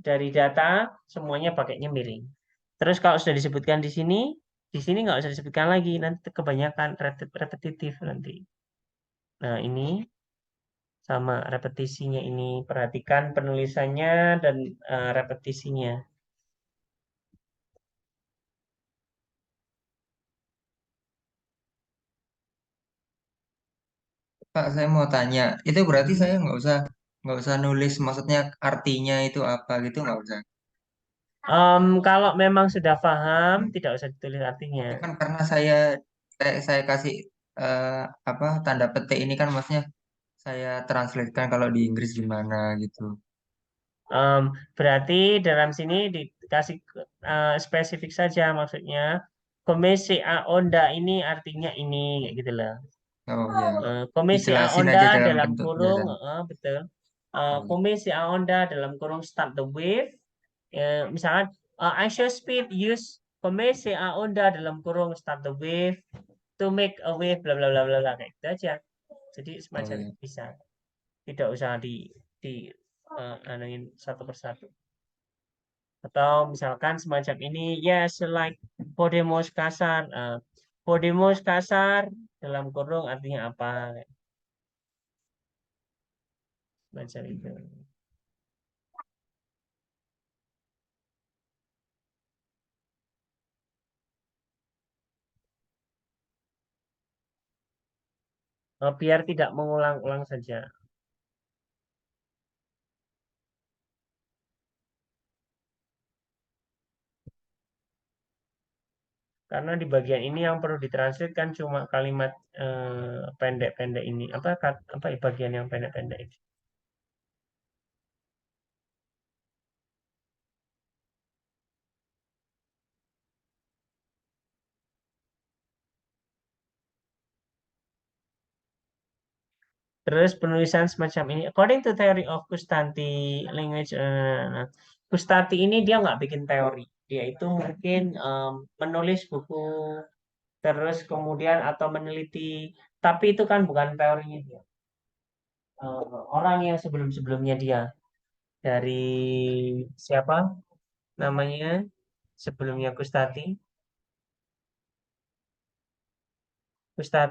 dari data, semuanya pakainya miring. Terus kalau sudah disebutkan di sini nggak usah disebutkan lagi, nanti kebanyakan repetitif nanti. Nah ini sama repetisinya ini, perhatikan penulisannya dan repetisinya. Pak, saya mau tanya, itu berarti saya nggak usah nulis, maksudnya artinya itu apa gitu nggak usah. Kalau memang sudah paham, tidak usah ditulis artinya. Itu kan karena saya kasih eh, apa tanda petik ini kan maksudnya saya translatekan kalau di Inggris gimana gitu. Berarti dalam sini dikasih spesifik saja, maksudnya komisi a onda ini artinya ini, kayak gitu lah. Oh ya, Komisi a dijelasin onda aja dalam dalam bentuk kurung, penjelasan. betul. Oh, iya. Komisi a onda dalam kurung start the wave. Misalkan I shall speed use komisi a onda dalam kurung start the wave to make a wave bla bla bla bla bla, kayak gitu aja. Jadi Oh semacam ya. itu bisa. Tidak usah di anuin satu persatu. Atau misalkan semacam ini, yes, like Podemos kasar. Podemos kasar dalam kurung artinya apa? Macam itu. Biar tidak mengulang-ulang saja. Karena di bagian ini yang perlu ditranslate kan cuma kalimat pendek-pendek ini. Apa bagian yang pendek-pendek ini? Terus penulisan semacam ini, according to theory of Kustanti language, Kustanti ini dia nggak bikin teori, dia itu mungkin menulis buku terus kemudian atau meneliti, tapi itu kan bukan teorinya dia. Orang yang sebelum-sebelumnya dia dari siapa namanya sebelumnya Kustati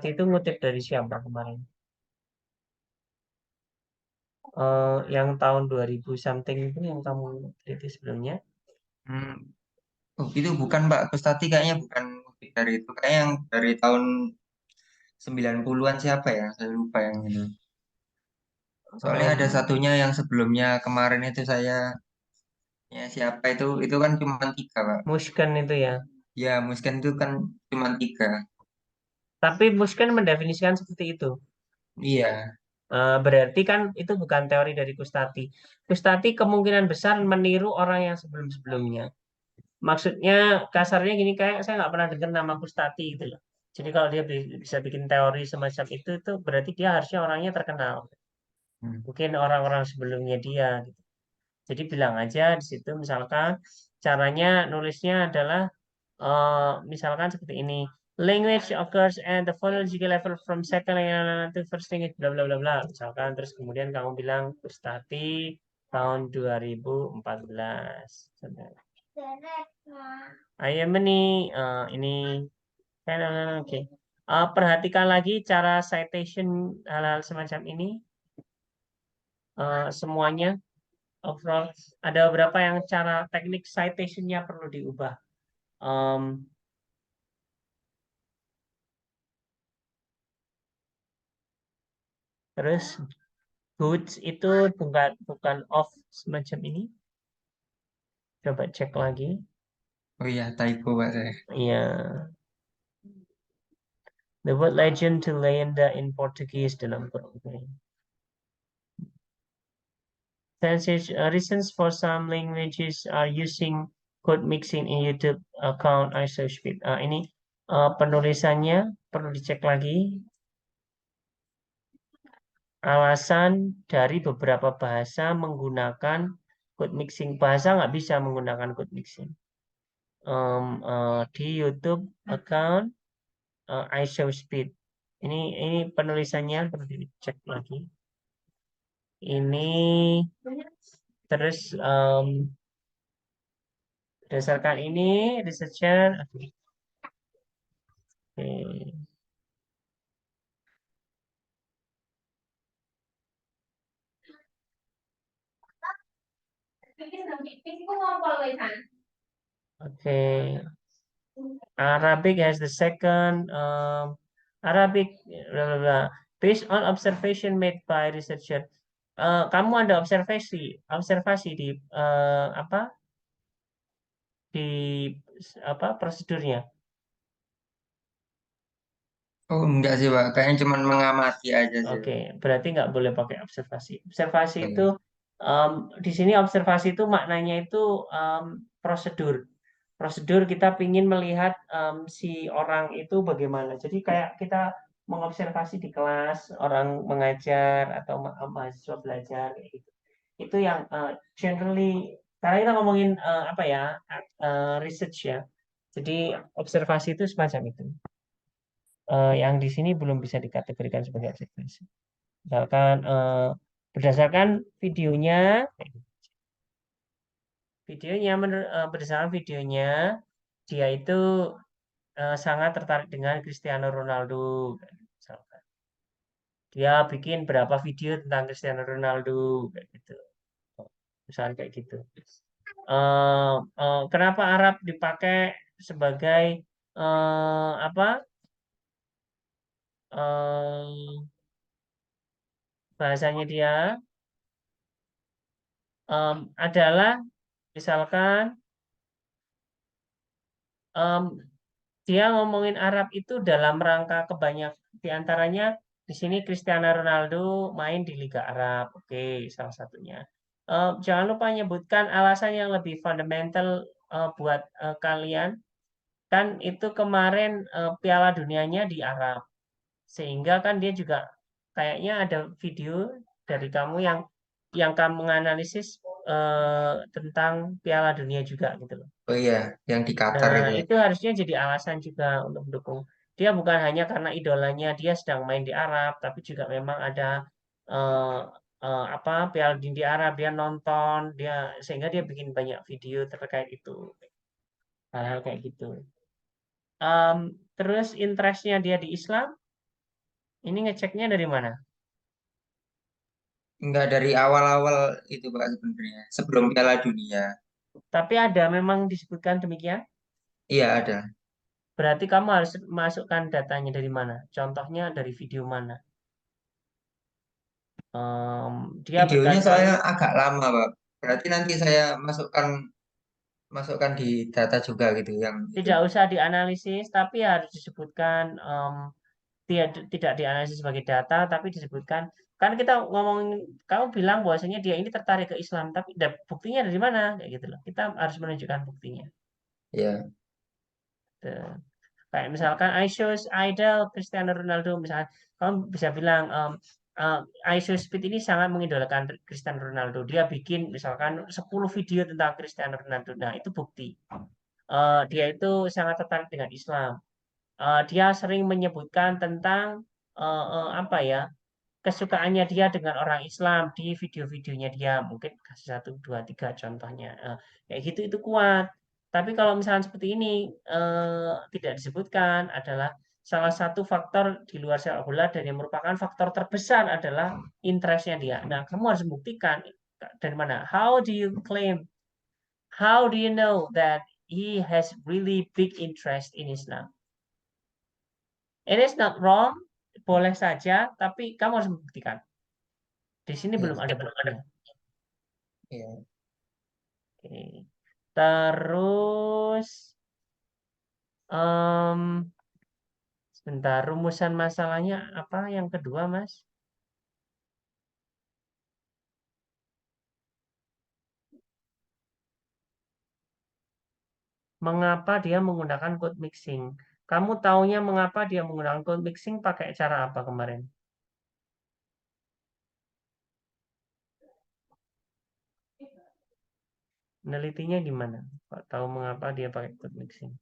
itu ngutip dari siapa kemarin? Yang tahun 2000 something itu yang kamu teliti sebelumnya. Hmm. Oh, itu bukan Mbak Kustati, kayaknya bukan dari itu. Kayaknya yang dari tahun 90-an siapa ya? Saya lupa yang itu. Soalnya ada Em, satunya yang sebelumnya kemarin itu saya, ya siapa itu kan cuma tiga Pak. Mushkan itu ya. Ya Musken itu kan cuma tiga. Tapi Mushkan mendefinisikan seperti itu. Iya. Berarti kan itu bukan teori dari Kustati. Kustati kemungkinan besar meniru orang yang sebelum-sebelumnya. Maksudnya kasarnya gini, kayak saya nggak pernah dengar nama Kustati gitu loh. Jadi kalau dia bisa bikin teori semacam itu berarti dia harusnya orangnya terkenal. Hmm. Mungkin orang-orang sebelumnya dia gitu. Jadi bilang aja di situ misalkan caranya nulisnya adalah misalkan seperti ini. Language occurs at the phonological level from second to first language bla bla bla bla. Misalkan terus kemudian kamu bilang Kustati tahun 2014. Ayam ini kan oke. Perhatikan lagi cara citation hal-hal semacam ini. Semuanya overall ada beberapa yang cara teknik citationnya perlu diubah. Em, terus goods itu bukan off semacam ini. Coba cek lagi. Oh iya, typo Pak saya. Iya, the word legend to leyenda in Portuguese dalam kurung. Reasons for some languages are using code mixing in YouTube account ISOSpeed. Ini penulisannya perlu dicek lagi. Alasan dari beberapa bahasa menggunakan code mixing. Bahasa nggak bisa menggunakan code mixing. Di YouTube account ISOSpeed. Ini penulisannya perlu dicek lagi. Ini terus berdasarkan ini researcher. Oke. Oke. Arabic has the second Arabic blah, blah, blah. Based on observation made by researcher. Kamu ada observasi di apa di apa prosedurnya? Oh enggak sih Pak, kayaknya cuma mengamati aja sih. Oke, berarti nggak boleh pakai observasi. Observasi Oh, itu iya. di sini observasi itu maknanya itu prosedur. Prosedur kita ingin melihat si orang itu bagaimana. Jadi kayak kita mengobservasi di kelas orang mengajar atau mahasiswa belajar kayak gitu. Itu yang generally karena kita ngomongin apa ya research ya. Jadi observasi itu semacam itu. Yang di sini belum bisa dikategorikan sebagai observasi. Misalkan berdasarkan berdasarkan videonya dia itu sangat tertarik dengan Cristiano Ronaldo. Misalkan. Dia bikin berapa video tentang Cristiano Ronaldo kayak gitu. Misalkan kayak gitu. Kenapa Arab dipakai sebagai apa? Bahasanya dia adalah misalkan em, dia ngomongin Arab itu dalam rangka kebanyak diantaranya di sini Cristiano Ronaldo main di Liga Arab, oke salah satunya. Jangan lupa menyebutkan alasan yang lebih fundamental buat kalian kan itu kemarin Piala Dunianya di Arab sehingga kan dia juga kayaknya ada video dari kamu yang kamu menganalisis tentang Piala Dunia juga gitu loh. Oh iya, yang di Qatar Nah, itu. itu harusnya jadi alasan juga untuk mendukung. Dia bukan hanya karena idolanya dia sedang main di Arab, tapi juga memang ada eh, apa Piala Dunia di Arab, dia nonton, dia sehingga dia bikin banyak video terkait itu, hal-hal kayak gitu. Terus interestnya dia di Islam, ini ngeceknya dari mana? Enggak dari awal-awal itu Pak sebenarnya. Sebelum Piala Dunia. Tapi ada memang disebutkan demikian. Iya ada. Berarti kamu harus masukkan datanya dari mana? Contohnya dari video mana? Dia Videonya berkali-kali soalnya agak lama Pak. Berarti nanti saya masukkan di data juga gitu yang itu. tidak usah dianalisis, tapi harus disebutkan tidak dianalisis sebagai data, tapi disebutkan kan kita ngomongin kamu bilang bahwasanya dia ini tertarik ke Islam, tapi buktinya dari mana? Kayak gitu loh. Kita harus menunjukkan buktinya. Ya. Tuh. Kayak misalkan I shows idol Cristiano Ronaldo, misalkan kamu bisa bilang I show Speed ini sangat mengidolakan Cristiano Ronaldo. Dia bikin misalkan 10 video tentang Cristiano Ronaldo. Nah, itu bukti. Dia itu sangat tertarik dengan Islam. Dia sering menyebutkan tentang apa ya kesukaannya dia dengan orang Islam di video-videonya dia, mungkin kasih 1, 2, 3 contohnya. Kayak gitu itu kuat. Tapi kalau misalnya seperti ini tidak disebutkan adalah salah satu faktor di luar sepak bola dan yang merupakan faktor terbesar adalah interestnya dia. Nah, kamu harus membuktikan dari mana. How do you claim? How do you know that he has really big interest in Islam? It is not wrong, boleh saja, tapi kamu harus membuktikan. Di sini Iya. belum ada buktinya. Iya. Oke. Terus, em, sebentar, rumusan masalahnya apa yang kedua, Mas? Mengapa dia menggunakan code mixing? Kamu taunya mengapa dia menggunakan code mixing pakai cara apa kemarin? Menelitinya gimana? Kok tahu mengapa dia pakai code mixing?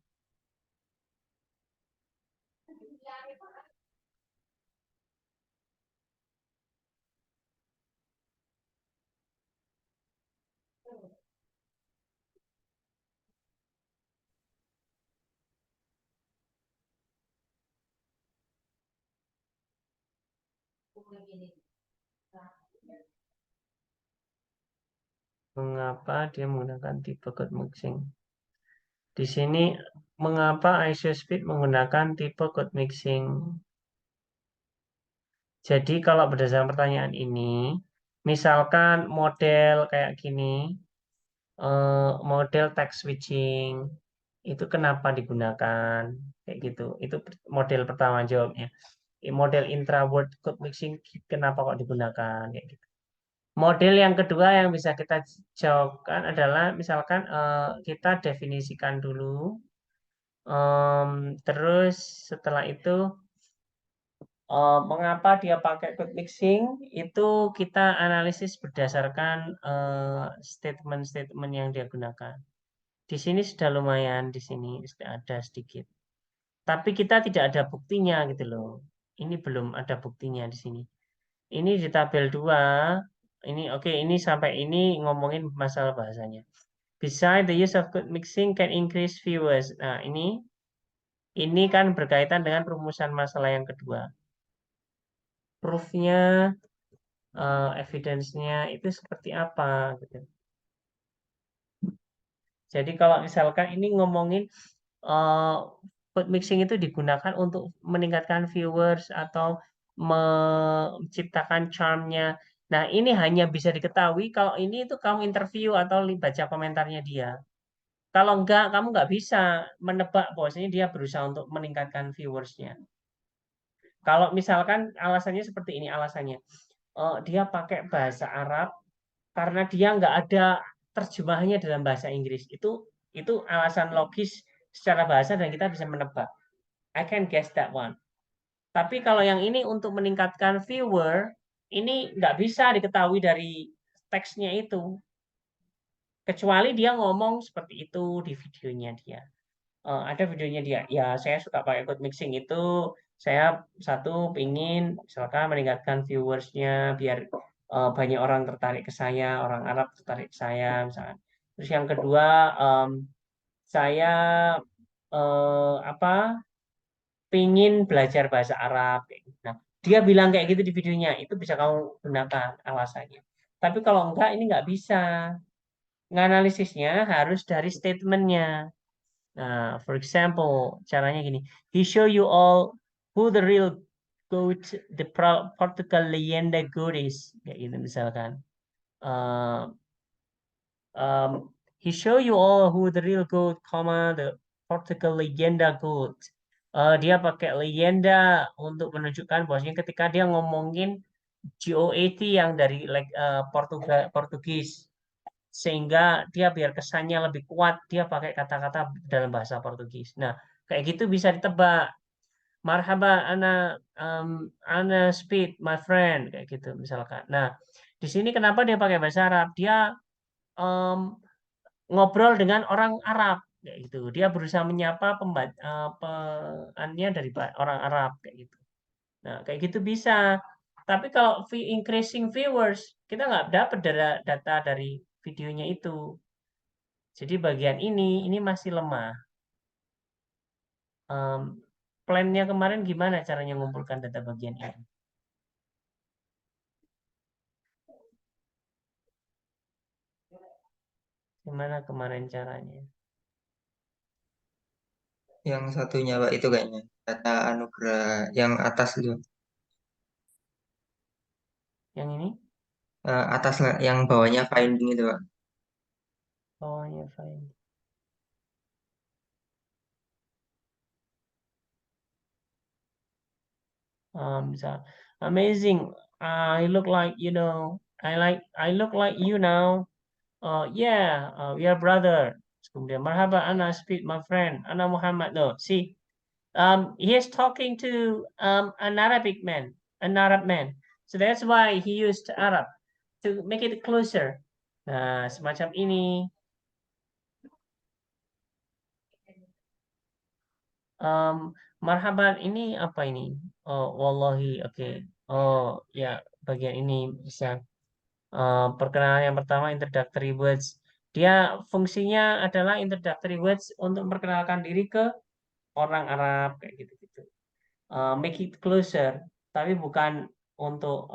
Mengapa dia menggunakan tipe code mixing? Di sini, mengapa ISOSpeed menggunakan tipe code mixing? Jadi kalau berdasarkan pertanyaan ini, misalkan model kayak gini, model text switching, itu kenapa digunakan? Kayak gitu. Itu model pertama jawabnya. Model intraword code mixing, kenapa kok digunakan? Kayak gitu. Model yang kedua yang bisa kita jawabkan adalah misalkan kita definisikan dulu. Terus setelah itu mengapa dia pakai code mixing itu kita analisis berdasarkan statement-statement yang dia gunakan. Di sini sudah lumayan, di sini sudah ada sedikit. Tapi kita tidak ada buktinya gitu loh. Ini belum ada buktinya di sini. Ini di tabel 2. Ini oke, ini sampai ini ngomongin masalah bahasanya. Besides the use of code mixing can increase viewers. Nah, ini kan berkaitan dengan rumusan masalah yang kedua. Proof-nya, evidence-nya itu seperti apa gitu. Jadi kalau misalkan ini ngomongin code mixing itu digunakan untuk meningkatkan viewers atau menciptakan charm-nya. Nah, ini hanya bisa diketahui kalau ini itu kamu interview atau baca komentarnya dia. Kalau enggak, kamu nggak bisa menebak bahwasanya dia berusaha untuk meningkatkan viewersnya. Kalau misalkan alasannya seperti ini alasannya, dia pakai bahasa Arab karena dia nggak ada terjemahnya dalam bahasa Inggris. Itu alasan logis secara bahasa dan kita bisa menebak. I can guess that one. Tapi kalau yang ini untuk meningkatkan viewer, ini nggak bisa diketahui dari teksnya itu. Kecuali dia ngomong seperti itu di videonya dia. ada videonya dia. Ya, saya suka pakai code mixing itu. Saya satu pingin misalkan meningkatkan viewersnya biar banyak orang tertarik ke saya, orang Arab tertarik ke saya misalkan. Terus yang kedua, saya apa pingin belajar bahasa Arab kayak gitu. Nah, dia bilang kayak gitu di videonya, itu bisa kamu gunakan alasannya. Tapi kalau enggak, ini enggak bisa. Nganalisisnya harus dari statementnya. Nah, for example, caranya gini. He show you all who the real goat, the Portugal leyenda goat is. Kayak gitu misalkan. Uh, he show you all who the real goat, comma, the Portugal leyenda goat. Dia pakai legenda untuk menunjukkan bahwasanya ketika dia ngomongin GOAT yang dari Portugis, sehingga dia biar kesannya lebih kuat dia pakai kata-kata dalam bahasa Portugis. Nah, kayak gitu bisa ditebak. Marhaba ana speed my friend kayak gitu misalkan. Nah, di sini kenapa dia pakai bahasa Arab? Dia um, ngobrol dengan orang Arab kayak gitu. Dia berusaha menyapa dari orang Arab kayak gitu. Nah, kayak gitu bisa. Tapi kalau increasing viewers, kita nggak dapat data dari videonya itu. Jadi bagian ini masih lemah. Em, Plannya kemarin gimana caranya mengumpulkan data bagian ini? Gimana kemarin caranya? Yang satunya Pak itu kayaknya data anugerah yang atas itu. Yang ini? Atas lah, yang bawahnya finding itu Pak. Oh ya, fine. Bisa. Amazing. I look like I look like you now. Yeah, we are brother. Kemudian marhaba ana speak my friend ana Muhammad. No, see, he is talking to an Arabic man, an Arab man. So that's why he used Arab to make it closer. Nah, semacam ini. Marhaban ini apa ini? Oh, wallahi, oke. Oh, ya, bagian ini bisa. Perkenalan yang pertama introductory words. Dia fungsinya adalah introductory words untuk memperkenalkan diri ke orang Arab kayak gitu-gitu. Make it closer, tapi bukan untuk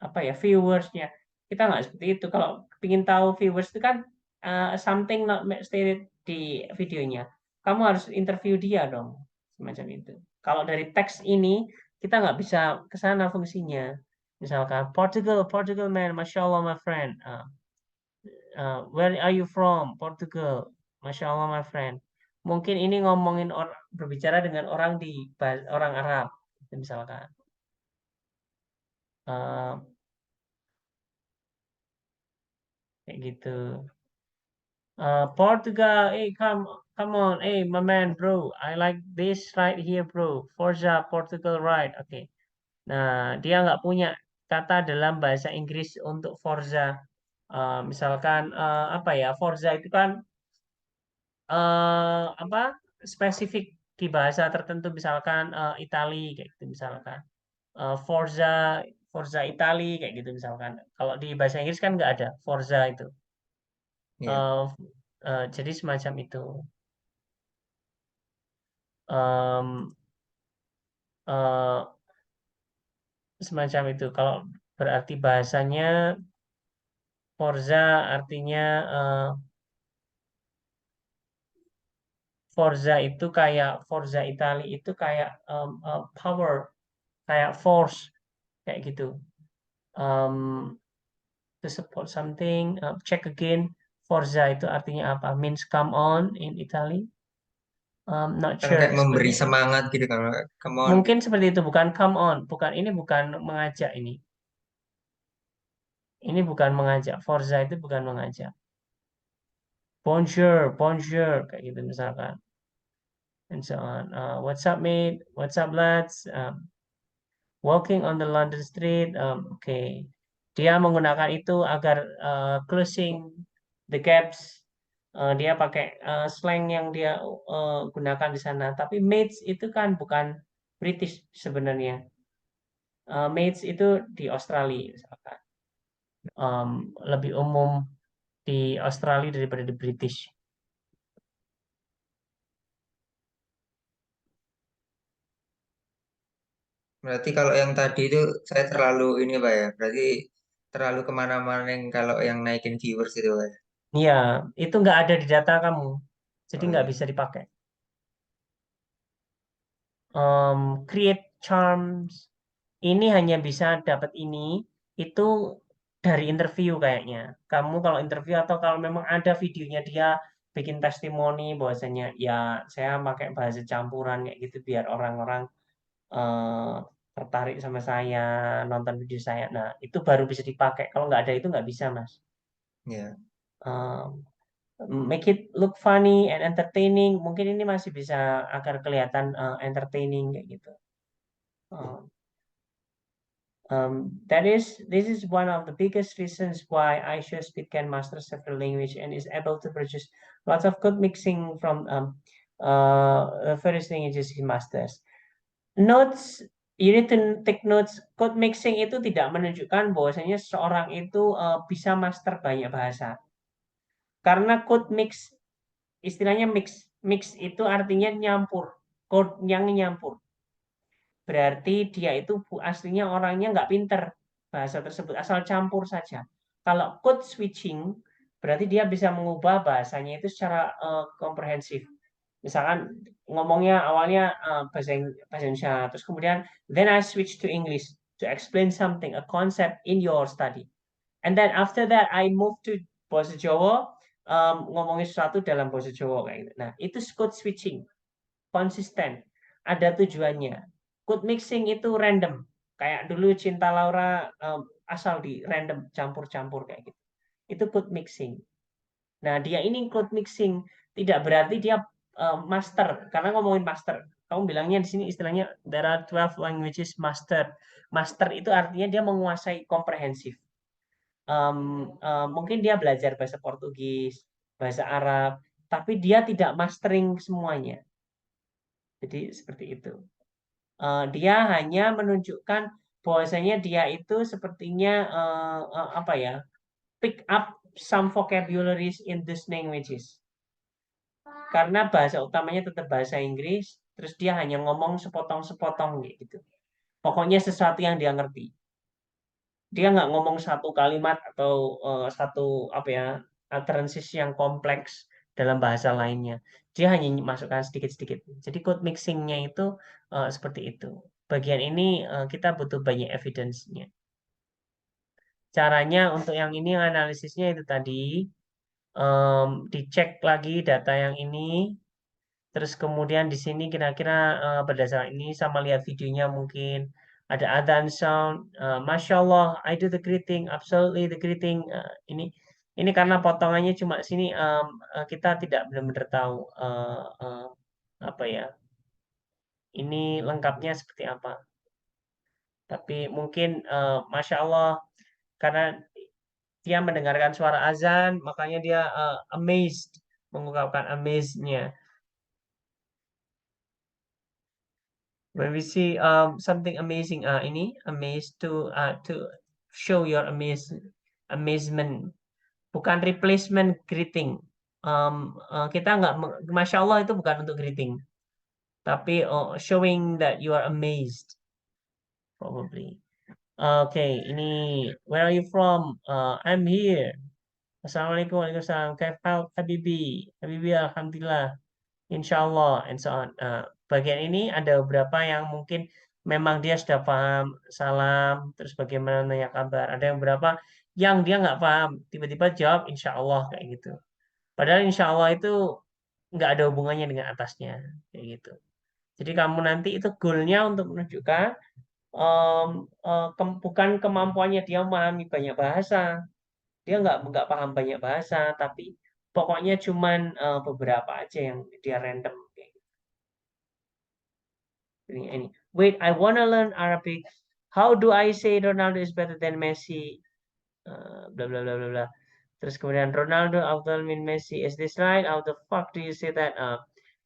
apa ya viewersnya. Kita nggak seperti itu. Kalau ingin tahu viewers itu kan something not stated di videonya. Kamu harus interview dia dong, semacam itu. Kalau dari teks ini kita nggak bisa ke sana fungsinya. Misalkan Portugal, Portugal man, Masya Allah my friend. Where are you from? Portugal. Masya Allah my friend. Mungkin ini ngomongin orang berbicara dengan orang orang Arab, misalkan. Eh, Kayak gitu. Portugal, hey come on, hey my man bro, I like this right here bro. Forza Portugal right, oke. Nah, dia nggak punya kata dalam bahasa Inggris untuk Forza. Misalkan apa ya, Forza itu kan apa spesifik di bahasa tertentu, misalkan Itali kayak gitu misalkan. Forza Forza Itali kayak gitu misalkan. Kalau di bahasa Inggris kan nggak ada Forza itu. Iya. Eh, jadi semacam itu. Em, eh, Semacam itu. Kalau berarti bahasanya Forza artinya Forza itu kayak Forza Itali itu kayak power, kayak force kayak gitu. Um, to support something, check again. Forza itu artinya apa? Means come on in Italy. Not Kan sure kayak seperti memberi itu. semangat gitu kalau come on Mungkin gitu. seperti itu, bukan come on, bukan ini bukan mengajak ini. Ini bukan mengajak. Forza itu bukan mengajak. Bonjour, bonjour kayak gitu misalkan. And so on. What's up, mate? What's up, lads? Walking on the London Street. Oke. Dia menggunakan itu agar closing the gaps dia pakai slang yang dia gunakan di sana. Tapi mates itu kan bukan British sebenarnya. Mates itu di Australia misalkan. Lebih umum di Australia daripada di British. Berarti kalau yang tadi itu saya terlalu ini Pak ya. Berarti terlalu kemana-mana yang kalau yang naikin viewers itu Pak ya. Iya, itu nggak ada di data kamu, jadi Oh nggak iya. bisa dipakai. Create charms ini hanya bisa dapat ini itu dari interview kayaknya. Kamu kalau interview atau kalau memang ada videonya dia bikin testimoni bahwasanya ya saya pakai bahasa campuran kayak gitu biar orang-orang eh, tertarik sama saya, nonton video saya. Nah, itu baru bisa dipakai. Kalau nggak ada itu nggak bisa, Mas. Ya. Um, Make it look funny and entertaining. Mungkin ini masih bisa agar kelihatan entertaining kayak gitu. Um, this is one of the biggest reasons why iShowSpeed can master several language and is able to produce lots of code mixing from various languages he masters. Notes, you need to take notes. Code mixing itu tidak menunjukkan bahwasanya seorang itu bisa master banyak bahasa. Karena code mix, istilahnya mix. Mix itu artinya nyampur. Code yang nyampur. Berarti dia itu aslinya orangnya nggak pinter bahasa tersebut, asal campur saja. Kalau code switching, berarti dia bisa mengubah bahasanya itu secara komprehensif. Misalkan ngomongnya awalnya bahasa Indonesia, terus kemudian then I switch to English to explain something, a concept in your study. And then after that I move to bahasa Jawa, ngomongin sesuatu dalam bahasa Jawa kayak gitu. Nah, itu code switching, konsisten, ada tujuannya. Code mixing itu random. Kayak dulu Cinta Laura asal di random campur-campur kayak gitu. Itu code mixing. Nah, dia ini code mixing tidak berarti dia master. Karena ngomongin master, kamu bilangnya di sini istilahnya there are 12 languages master. Master itu artinya dia menguasai komprehensif. Mungkin dia belajar bahasa Portugis, bahasa Arab, tapi dia tidak mastering semuanya. Jadi seperti itu. Dia hanya menunjukkan bahwasanya dia itu sepertinya apa ya, pick up some vocabularies in these languages. Karena bahasa utamanya tetap bahasa Inggris, terus dia hanya ngomong sepotong-sepotong gitu. Pokoknya sesuatu yang dia ngerti. Dia nggak ngomong satu kalimat atau satu apa ya, utterances yang kompleks dalam bahasa lainnya. Dia hanya masukkan sedikit-sedikit. Jadi code mixingnya itu seperti itu. Bagian ini kita butuh banyak evidence-nya. Caranya untuk yang ini analisisnya itu tadi dicek lagi data yang ini, terus kemudian di sini kira-kira berdasarkan ini sama lihat videonya mungkin ada adhan sound, Masya Allah, I do the greeting, absolutely the greeting. Ini karena potongannya cuma sini, kita tidak benar-benar tahu apa ya, ini lengkapnya seperti apa. Tapi mungkin Masya Allah karena dia mendengarkan suara azan, makanya dia amazed, mengungkapkan amazed-nya. When we see something amazing, ini amazed to show your amazement, bukan replacement greeting. Kita nggak, masya Allah itu bukan untuk greeting, tapi showing that you are amazed, probably. Okay, ini where are you from? I'm here. Assalamualaikum, waalaikumsalam. Kaifal Habibi, Habibi, alhamdulillah. Insya Allah, and so on. Bagian ini ada beberapa yang mungkin memang dia sudah paham salam, terus bagaimana nanya kabar. Ada yang berapa yang dia nggak paham, tiba-tiba jawab Insya Allah kayak gitu. Padahal Insya Allah itu nggak ada hubungannya dengan atasnya, kayak gitu. Jadi kamu nanti itu goalnya untuk menunjukkan bukan kemampuannya dia memahami banyak bahasa, dia nggak paham banyak bahasa, tapi pokoknya cuman beberapa aja yang dia random. Ini. Wait, I wanna learn Arabic. How do I say Ronaldo is better than Messi? Blah blah blah blah blah. Terus kemudian Ronaldo after min Messi, is this right? How the fuck do you say that?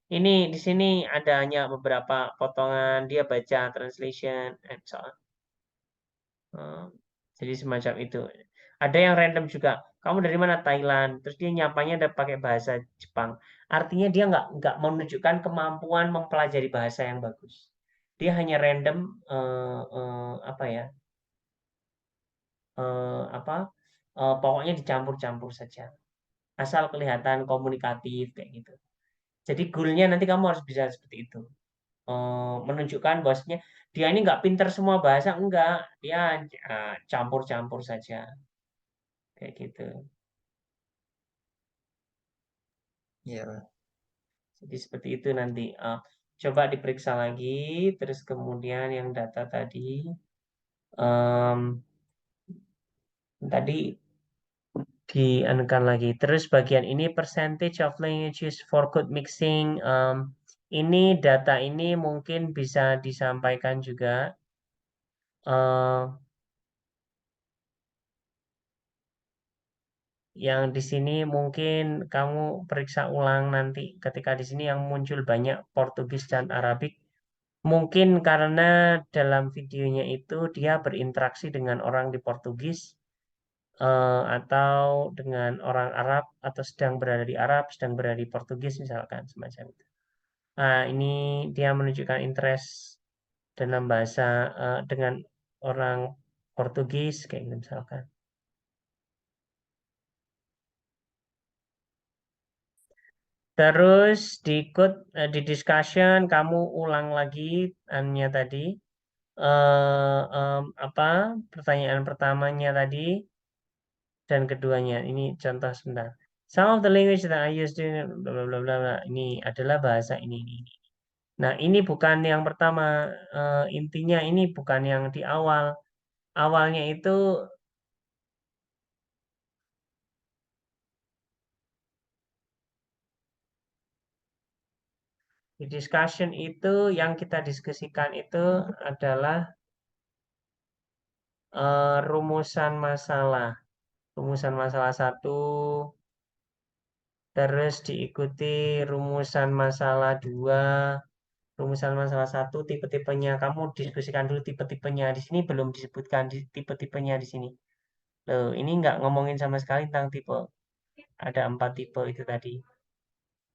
Ini di sini ada hanya beberapa potongan, dia baca translation and so on. Jadi semacam itu. Ada yang random juga. Kamu dari mana? Thailand. Terus dia nyapanya ada pakai bahasa Jepang. Artinya dia nggak menunjukkan kemampuan mempelajari bahasa yang bagus. Dia hanya random apa ya? Pokoknya dicampur-campur saja. Asal kelihatan komunikatif kayak gitu. Jadi goalnya nanti kamu harus bisa seperti itu. Menunjukkan bahwasanya dia ini nggak pinter semua bahasa, enggak. Dia campur-campur saja. Kayak gitu. Iya, Pak. Jadi seperti itu nanti. Coba diperiksa lagi, terus kemudian yang data tadi, tadi dianukan lagi. Terus bagian ini percentage of languages for code mixing. Ini data ini mungkin bisa disampaikan juga. Yang di sini mungkin kamu periksa ulang nanti ketika di sini yang muncul banyak Portugis dan Arabik. Mungkin karena dalam videonya itu dia berinteraksi dengan orang di Portugis atau dengan orang Arab atau sedang berada di Arab, sedang berada di Portugis misalkan semacam itu. Nah, ini dia menunjukkan interest dalam bahasa dengan orang Portugis kayak gitu misalkan. Terus di discussion kamu ulang lagi annya tadi apa pertanyaan pertamanya tadi dan keduanya. Ini contoh sebentar. Some of the language that I use bla bla bla bla bla. Ini adalah bahasa ini. Nah, ini bukan yang pertama. Intinya ini bukan yang di awal. Awalnya itu di discussion itu yang kita diskusikan itu adalah rumusan masalah. Rumusan masalah 1, terus diikuti rumusan masalah 2, rumusan masalah 1, tipe-tipenya. Kamu diskusikan dulu tipe-tipenya. Di sini belum disebutkan tipe-tipenya di sini. Loh, ini nggak ngomongin sama sekali tentang tipe. Ada 4 tipe itu tadi.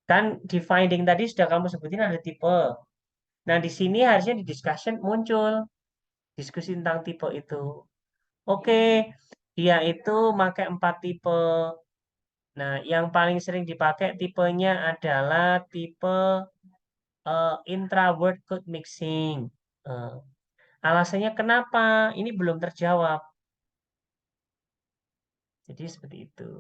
Kan di finding tadi sudah kamu sebutin ada tipe. Nah, di sini harusnya di discussion muncul diskusi tentang tipe itu. Oke, dia itu pakai 4 tipe. Nah, yang paling sering dipakai tipenya adalah tipe intra-word code mixing. Eh, alasannya kenapa? Ini belum terjawab. Jadi seperti itu.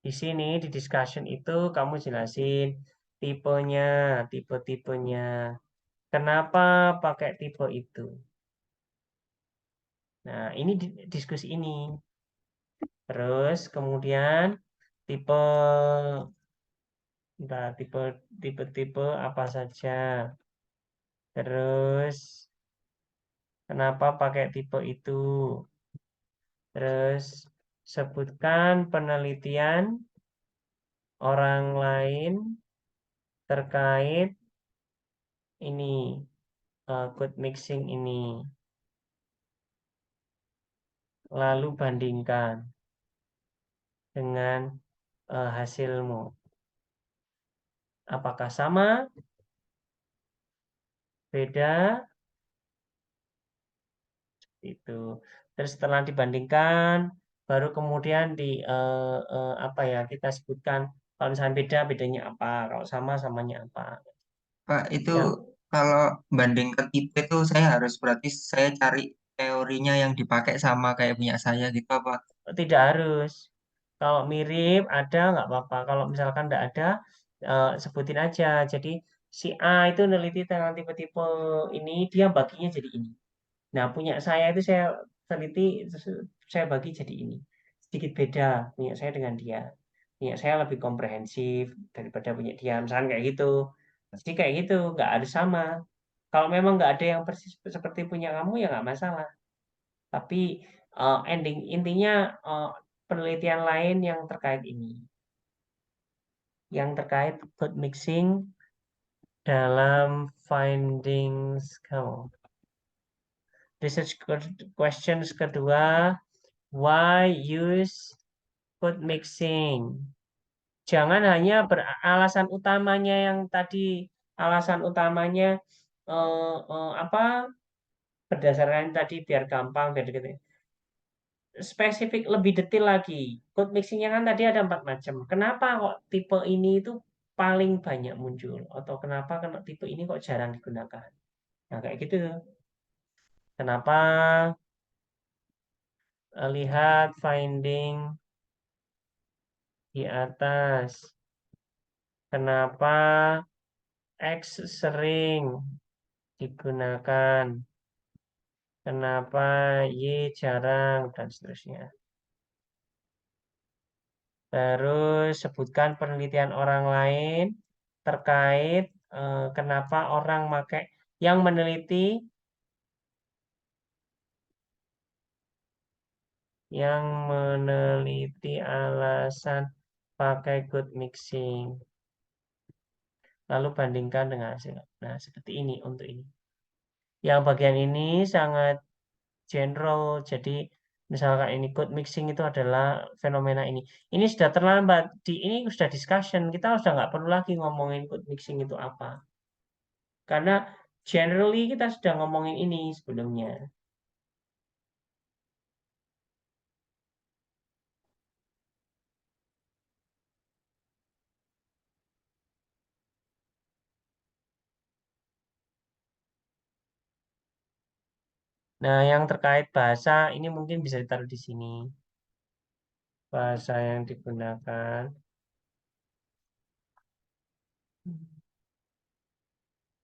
Di sini di discussion itu kamu jelasin tipenya, tipe-tipenya. Kenapa pakai tipe itu? Nah, ini diskusi ini. Terus kemudian tipe tipe apa saja. Terus kenapa pakai tipe itu? Terus sebutkan penelitian orang lain terkait ini code mixing ini. Lalu bandingkan dengan hasilmu. Apakah sama? Beda? Itu. Terus setelah dibandingkan, baru kemudian apa ya kita sebutkan kalau misalnya beda, bedanya apa? Kalau sama, samanya apa? Pak, itu Ya, kalau banding ke tipe itu saya harus berarti saya cari teorinya yang dipakai sama kayak punya saya gitu apa? tidak harus. Kalau mirip ada nggak apa-apa. Kalau misalkan tidak ada, sebutin aja. Jadi si A itu neliti tentang tipe-tipe ini, dia baginya jadi ini. Nah, punya saya itu saya teliti, terus saya bagi jadi ini. Sedikit beda punya saya dengan dia. Punya saya lebih komprehensif daripada punya dia. Misalnya kayak gitu. Jadi kayak gitu, nggak harus sama. Kalau memang nggak ada yang persis seperti punya kamu, ya nggak masalah. Tapi intinya penelitian lain yang terkait ini, yang terkait code mixing dalam findings kamu. Research questions kedua, why use code mixing? Jangan hanya beralasan utamanya yang tadi, alasan utamanya apa, berdasarkan tadi biar gampang, biar gitu. Spesifik lebih detail lagi. Code mixingnya kan tadi ada 4 macam. Kenapa kok tipe ini itu paling banyak muncul? Atau kenapa tipe ini kok jarang digunakan? Nah, kayak gitu. Kenapa? Lihat finding di atas. Kenapa X sering digunakan? Kenapa Y jarang? Dan seterusnya. Terus sebutkan penelitian orang lain terkait kenapa orang pakai, yang meneliti alasan pakai good mixing. Lalu bandingkan dengan hasil. Nah, seperti ini untuk ini. Yang bagian ini sangat general, jadi misalkan ini code mixing itu adalah fenomena ini. Ini sudah terlambat, ini sudah discussion, kita sudah nggak perlu lagi ngomongin code mixing itu apa. Karena generally kita sudah ngomongin ini sebelumnya. Nah, yang terkait bahasa, ini mungkin bisa ditaruh di sini. Bahasa yang digunakan.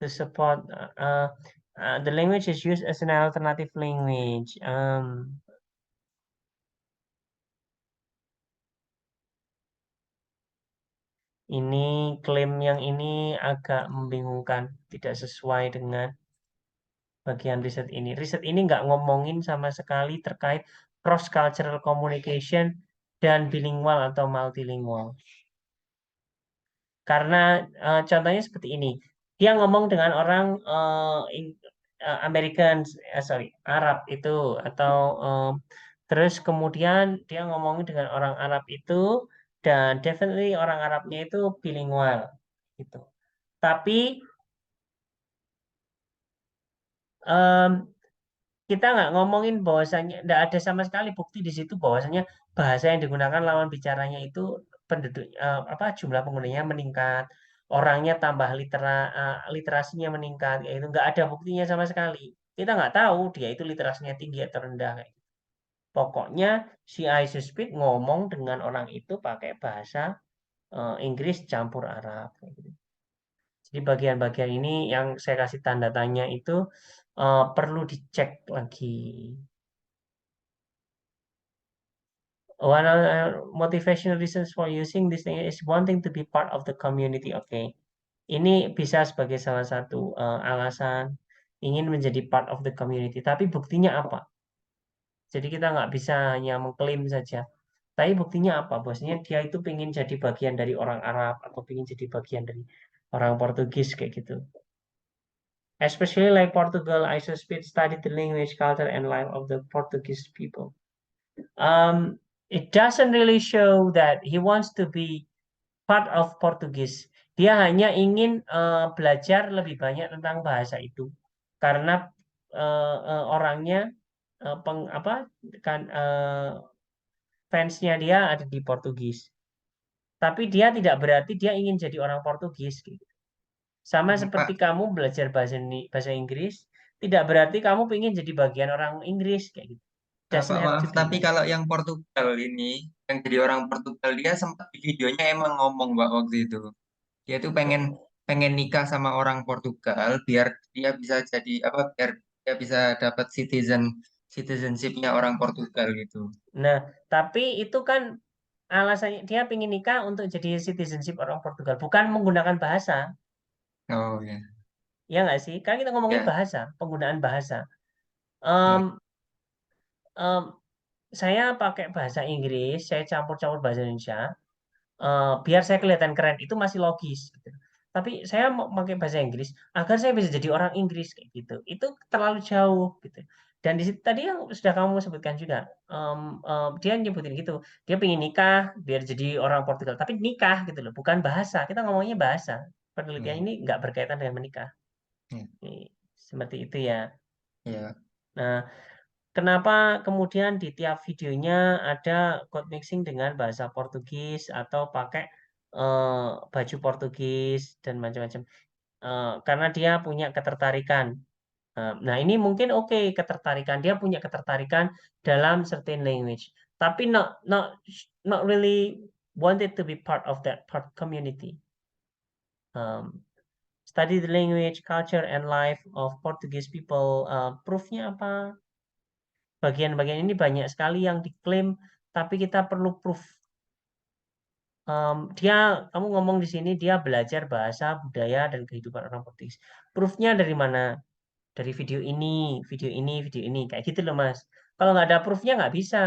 To support the language is used as an alternative language. Ini klaim yang ini agak membingungkan, tidak sesuai dengan bagian riset ini. Riset ini nggak ngomongin sama sekali terkait cross-cultural communication dan bilingual atau multilingual. Karena contohnya seperti ini, dia ngomong dengan orang Arab itu, atau terus kemudian dia ngomongin dengan orang Arab itu, dan definitely orang Arabnya itu bilingual gitu. Tapi kita nggak ngomongin bahwasanya, nggak ada sama sekali bukti di situ bahwasanya bahasa yang digunakan lawan bicaranya itu penduduk jumlah penggunanya meningkat, orangnya tambah literasinya meningkat, yaitu nggak ada buktinya sama sekali. Kita nggak tahu dia itu literasinya tinggi atau rendah kayak gitu. Pokoknya si Isospit ngomong dengan orang itu pakai bahasa Inggris campur Arab kayak gitu. Jadi bagian-bagian ini yang saya kasih tanda tanya itu perlu dicek lagi. One motivational reasons for using this thing is wanting to be part of the community. Oke, ini bisa sebagai salah satu alasan ingin menjadi part of the community. Tapi buktinya apa? Jadi kita nggak bisa hanya mengklaim saja. Tapi buktinya apa? Bosnya dia itu pengen jadi bagian dari orang Arab atau pengen jadi bagian dari orang Portugis kayak gitu. Especially like Portugal, Isospit studied the language, culture, and life of the Portuguese people. It doesn't really show that he wants to be part of Portugis. Dia hanya ingin belajar lebih banyak tentang bahasa itu, karena orangnya fansnya dia ada di Portugis. Tapi dia tidak berarti dia ingin jadi orang Portugis gitu. Sama seperti Pak, kamu belajar bahasa Inggris, tidak berarti kamu ingin jadi bagian orang Inggris kayak gitu. Doesn't Pak, have maaf, to be tapi like. kalau yang Portugal ini, yang jadi orang Portugal, dia sempat di videonya emang ngomong Mbak waktu itu. Dia tuh pengen pengen nikah sama orang Portugal biar dia bisa jadi apa? Biar dia bisa dapat citizenshipnya orang Portugal gitu. Nah, tapi itu kan alasannya dia ingin nikah untuk jadi citizenship orang Portugal, bukan menggunakan bahasa. Oh ya, Ya nggak sih? Kan kita ngomongin ya, bahasa, penggunaan bahasa. ya. Em, em, saya pakai bahasa Inggris, saya campur-campur bahasa Indonesia, biar saya kelihatan keren, itu masih logis gitu. Tapi saya mau pakai bahasa Inggris agar saya bisa jadi orang Inggris kayak gitu. Itu terlalu jauh gitu. Dan di situ tadi yang sudah kamu sebutkan juga, dia nyebutin gitu, dia pengen nikah biar jadi orang Portugal, tapi nikah gitu loh, bukan bahasa. Kita ngomongnya bahasa. Penelitian Iya, ini nggak berkaitan dengan menikah. iya, Seperti itu ya. iya. Nah, kenapa kemudian di tiap videonya ada code mixing dengan bahasa Portugis atau pakai baju Portugis dan macam-macam? Karena dia punya ketertarikan. Nah, ini mungkin oke ketertarikan. Dia punya ketertarikan dalam certain language, tapi not really wanted to be part of that part community. Um, Study the language, culture, and life of Portuguese people. Proofnya apa? Bagian-bagian ini banyak sekali yang diklaim, tapi kita perlu proof. Kamu ngomong di sini dia belajar bahasa, budaya, dan kehidupan orang Portugis. Proofnya dari mana? Dari video ini, video ini, video ini, kayak gitu loh Mas. Kalau nggak ada proofnya nggak bisa,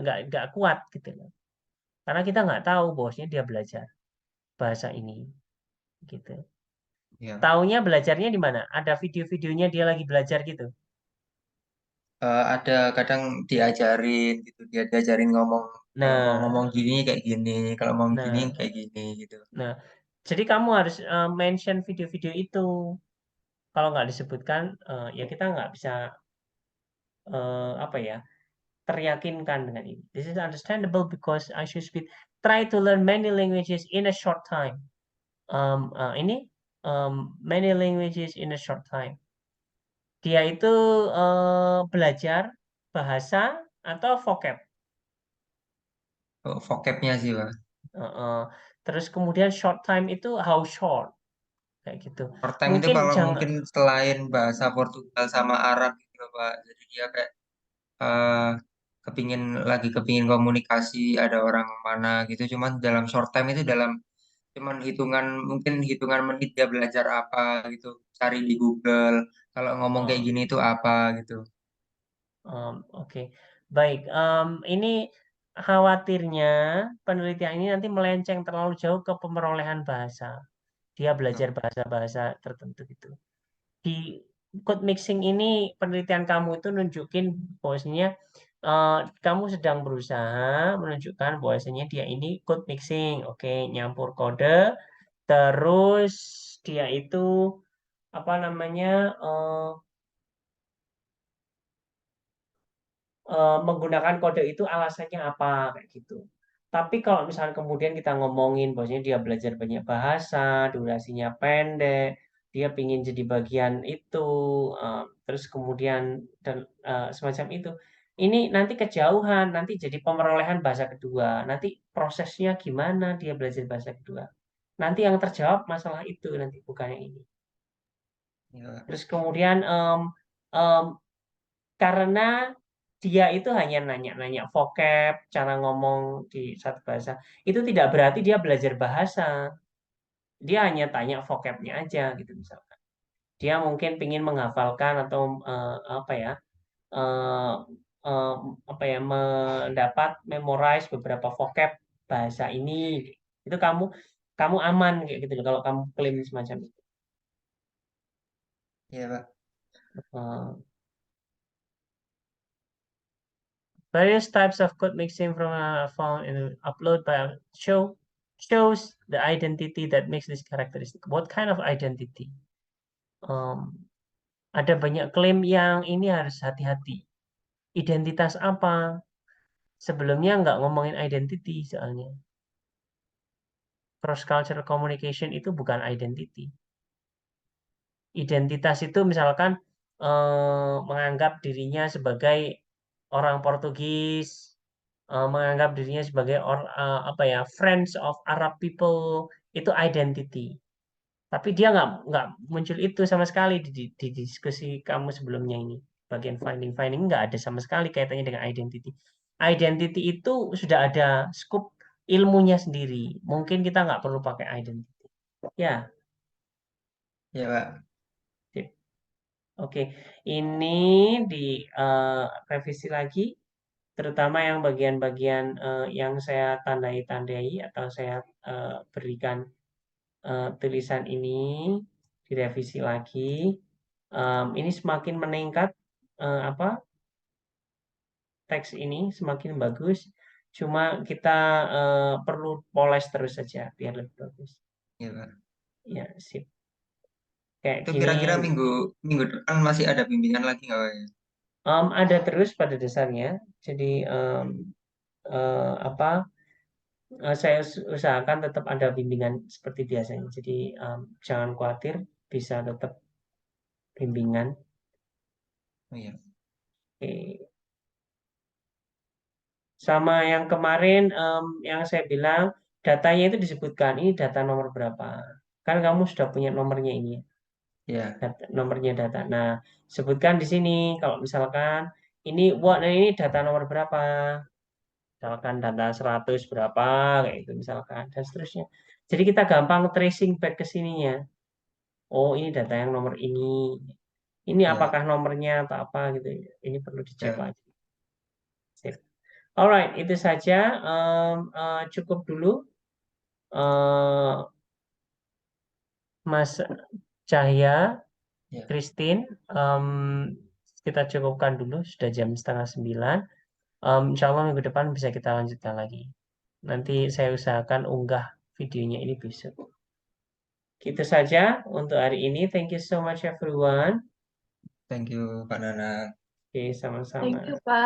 nggak kuat gitu loh. Karena kita nggak tahu bosnya dia belajar bahasa ini, gitu. Iya. Taunya belajarnya di mana? Ada video-videonya dia lagi belajar gitu. Ada kadang diajarin gitu, dia diajarin ngomong kalau mau ngomong Nah, gini kayak gini, kalau mau gini nah, kayak gini gitu. nah. Jadi kamu harus mention video-video itu. Kalau nggak disebutkan, ya kita nggak bisa apa ya teryakinkan dengan ini. This is understandable because I should speak. Try to learn many languages in a short time. Ini many languages in a short time. Dia itu belajar bahasa atau vocab. Oh, vocabnya sih Pak. Uh, Terus kemudian short time itu how short kayak gitu. Short time itu Mungkin kalau jangan. mungkin selain bahasa Portugal sama Arab gitu loh, Pak. Jadi dia kayak eh kepingin komunikasi ada orang mana gitu. Cuman dalam short time itu dalam cuman mungkin hitungan menit dia belajar apa gitu. Cari di Google. Kalau ngomong kayak uh, gini itu apa gitu. Oke, baik. Ini khawatirnya penelitian ini nanti melenceng terlalu jauh ke pemerolehan bahasa. Dia belajar bahasa-bahasa tertentu gitu. Di code mixing ini penelitian kamu itu nunjukin bahwasanya kamu sedang berusaha menunjukkan bahwasanya dia ini code mixing. Oke, nyampur kode, terus dia itu apa namanya? Menggunakan kode itu alasannya apa kayak gitu. Tapi kalau misalnya kemudian kita ngomongin bahwasanya dia belajar banyak bahasa, durasinya pendek, dia pingin jadi bagian itu, terus kemudian dan semacam itu. Ini nanti kejauhan, nanti jadi pemerolehan bahasa kedua. Nanti prosesnya gimana dia belajar bahasa kedua. Nanti yang terjawab masalah itu nanti bukan yang ini. Ya, Terus kemudian em, karena dia itu hanya nanya-nanya vocab, cara ngomong di satu bahasa. Itu tidak berarti dia belajar bahasa. Dia hanya tanya vocabnya aja gitu misalkan. Dia mungkin ingin menghafalkan atau apa ya, eh, eh, apa ya, mendapat memorize beberapa vocab bahasa ini. Itu kamu kamu aman kayak gitu loh kalau kamu klaim semacam itu. iya Pak. Eh, Various types of code mixing from found in upload by shows the identity that makes this characteristic. What kind of identity? Um, ada banyak klaim yang ini harus hati-hati. Identitas apa? Sebelumnya nggak ngomongin identity soalnya. Cross cultural communication itu bukan identity. Identitas itu misalkan menganggap dirinya sebagai orang Portugis, menganggap dirinya sebagai apa ya, friends of Arab people, itu identity. Tapi dia nggak muncul itu sama sekali di diskusi kamu sebelumnya ini. Bagian finding nggak ada sama sekali kaitannya dengan identity. Identity itu sudah ada scope ilmunya sendiri. Mungkin kita nggak perlu pakai identity. Ya, Iya Pak. sip. Oke. Ini di revisi lagi. terutama yang bagian-bagian yang saya tandai-tandai atau saya berikan tulisan ini direvisi lagi. Ini semakin meningkat apa teks ini semakin bagus. Cuma kita perlu poles terus saja biar lebih bagus. Ya, Pak. Ya, sip. Kayak Itu gini kira-kira minggu depan masih ada bimbingan lagi nggak, Pak? ada terus pada dasarnya. Jadi apa saya usahakan tetap ada bimbingan seperti biasanya. Jadi jangan khawatir, bisa tetap bimbingan. Oh iya. Oke. Sama yang kemarin yang saya bilang datanya itu disebutkan ini data nomor berapa. Kan kamu sudah punya nomornya ini, Ya, nomornya data. Nah, sebutkan di sini kalau misalkan ini data nomor berapa. Misalkan data 100 berapa kayak itu misalkan dan seterusnya. Jadi kita gampang tracing back ke sininya. Oh, ini data yang nomor ini. Ini ya, apakah nomornya atau apa gitu. Ini perlu dicek ya. lagi. Sip. Alright, itu saja. Cukup dulu. eh, Mas Cahya, Ya. Christine, kita cukupkan dulu. Sudah jam 8:30. Insya Allah minggu depan bisa kita lanjutkan lagi. Nanti saya usahakan unggah videonya ini besok. Gitu saja untuk hari ini. Thank you so much everyone. Thank you, Pak Nana. Oke, sama-sama. Thank you, Pak.